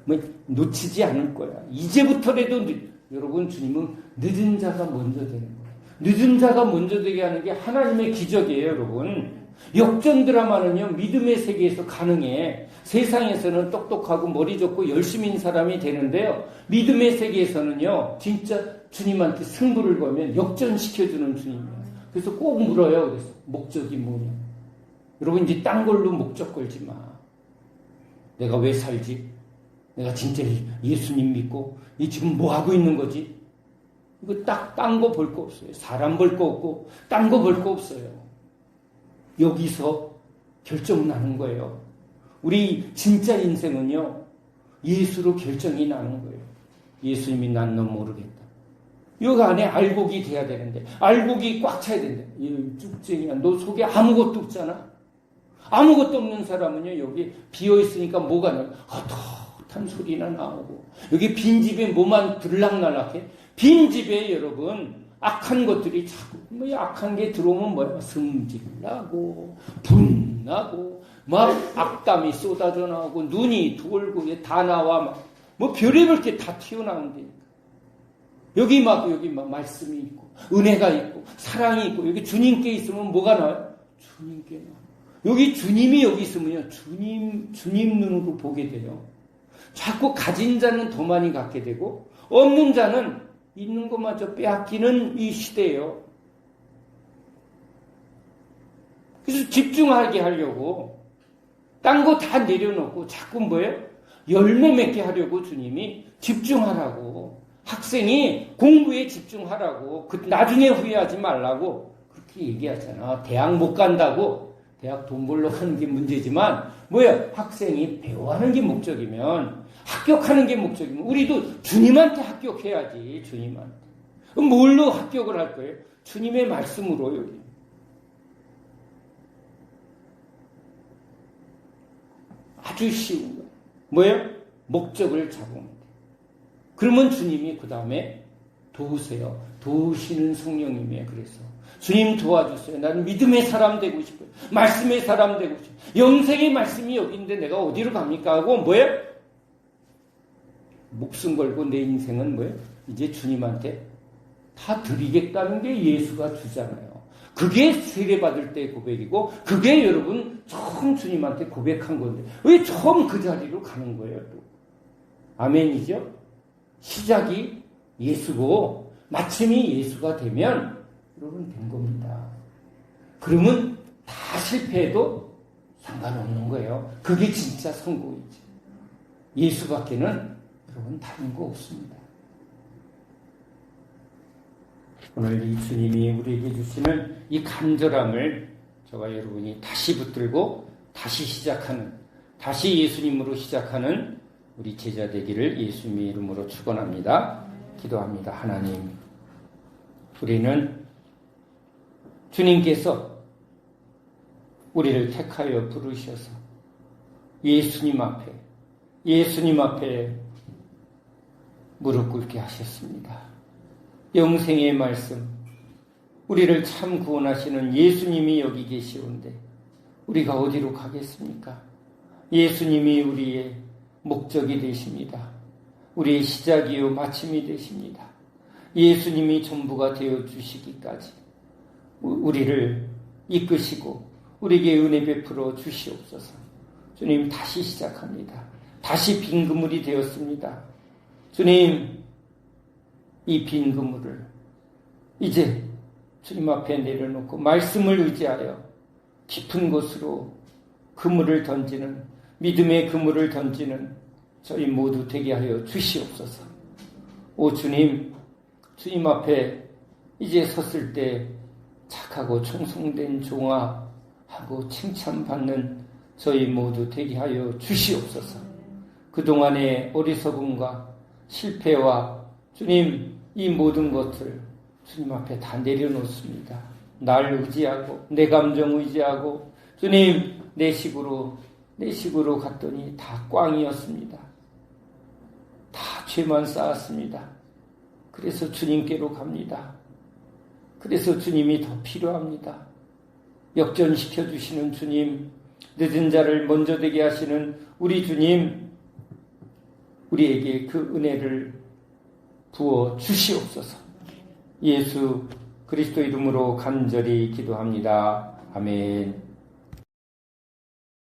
놓치지 않을 거야. 이제부터라도 여러분 주님은 늦은 자가 먼저 되는 거예요. 늦은 자가 먼저 되게 하는 게 하나님의 기적이에요, 여러분. 역전 드라마는요, 믿음의 세계에서 가능해. 세상에서는 똑똑하고 머리 좋고 열심인 사람이 되는데요. 믿음의 세계에서는요, 진짜 주님한테 승부를 걸면 역전시켜주는 주님이에요. 그래서 꼭 물어요. 그래서 목적이 뭐냐? 여러분 이제 딴 걸로 목적 걸지 마. 내가 왜 살지? 내가 진짜 예수님 믿고 이 지금 뭐 하고 있는 거지? 이거 딱 딴 거 볼 거 없어요. 사람 볼 거 없고 딴 거 볼 거 없어요. 여기서 결정 나는 거예요. 우리 진짜 인생은요, 예수로 결정이 나는 거예요. 예수님이 난 너 모르겠다. 여기 안에 알곡이 돼야 되는데, 알곡이 꽉 차야 된다. 이 쭉쟁이야. 너 속에 아무것도 없잖아. 아무것도 없는 사람은요, 여기 비어있으니까 뭐가 나요? 헛헛한 소리나 나오고, 여기 빈집에 뭐만 들락날락해? 빈집에 여러분, 악한 것들이 자꾸, 악한 게 들어오면 뭐야? 승질나고, 분나고, 막 악담이 쏟아져 나오고, 눈이 돌고, 다 나와, 별의별 게 다 튀어나온다니까. 여기 막 말씀이 있고, 은혜가 있고, 사랑이 있고, 여기 주님께 있으면 뭐가 나와요? 주님께 나와요. 여기 주님이 여기 있으면요, 주님 눈으로 보게 돼요. 자꾸 가진 자는 더 많이 갖게 되고, 없는 자는 있는 것마저 빼앗기는 이 시대예요. 그래서 집중하게 하려고, 딴 거 다 내려놓고, 자꾸 뭐예요? 열매 맺게 하려고 주님이 집중하라고. 학생이 공부에 집중하라고. 나중에 후회하지 말라고. 그렇게 얘기하잖아. 대학 못 간다고. 대학 돈 벌러 가는 게 문제지만 학생이 배워하는 게 목적이면, 합격하는 게 목적이면 우리도 주님한테 합격해야지. 주님한테. 그럼 뭘로 합격을 할 거예요? 주님의 말씀으로. 여기 아주 쉬운 거예요. 목적을 잡으면 돼. 그러면 주님이 그 다음에 도우세요. 도우시는 성령님이에요. 그래서 주님 도와주세요. 나는 믿음의 사람 되고 싶어요. 말씀의 사람 되고 싶어요. 영생의 말씀이 여기 있는데 내가 어디로 갑니까? 하고 목숨 걸고 내 인생은 이제 주님한테 다 드리겠다는 게 예수가 주잖아요. 그게 세례받을 때 고백이고, 그게 여러분 처음 주님한테 고백한 건데 왜 처음 그 자리로 가는 거예요? 또 아멘이죠? 시작이 예수고 마침이 예수가 되면 여러분 된 겁니다. 그러면 다 실패해도 상관없는 거예요. 그게 진짜 성공이지. 예수밖에는 여러분 다른 거 없습니다. 오늘 이 주님이 우리에게 주시는 이 간절함을 저와 여러분이 다시 붙들고 다시 시작하는, 다시 예수님으로 시작하는 우리 제자 되기를 예수님의 이름으로 축원합니다. 기도합니다. 하나님, 우리는 주님께서 우리를 택하여 부르셔서 예수님 앞에 무릎 꿇게 하셨습니다. 영생의 말씀, 우리를 참 구원하시는 예수님이 여기 계시온데 우리가 어디로 가겠습니까? 예수님이 우리의 목적이 되십니다. 우리의 시작이요 마침이 되십니다. 예수님이 전부가 되어주시기까지 우리를 이끄시고 우리에게 은혜 베풀어 주시옵소서. 주님 다시 시작합니다. 다시 빈 그물이 되었습니다. 주님, 이 빈 그물을 이제 주님 앞에 내려놓고 말씀을 의지하여 깊은 곳으로 그물을 던지는, 믿음의 그물을 던지는 저희 모두 되게 하여 주시옵소서. 오 주님, 주님 앞에 이제 섰을 때 착하고 충성된 종아하고 칭찬받는 저희 모두 되게 하여 주시옵소서. 그동안의 어리석음과 실패와 주님 이 모든 것을 주님 앞에 다 내려놓습니다. 날 의지하고 내 감정 의지하고 주님 내 식으로 갔더니 다 꽝이었습니다. 다 죄만 쌓았습니다. 그래서 주님께로 갑니다. 그래서 주님이 더 필요합니다. 역전시켜 주시는 주님, 늦은 자를 먼저 되게 하시는 우리 주님, 우리에게 그 은혜를 부어 주시옵소서. 예수 그리스도 이름으로 간절히 기도합니다. 아멘.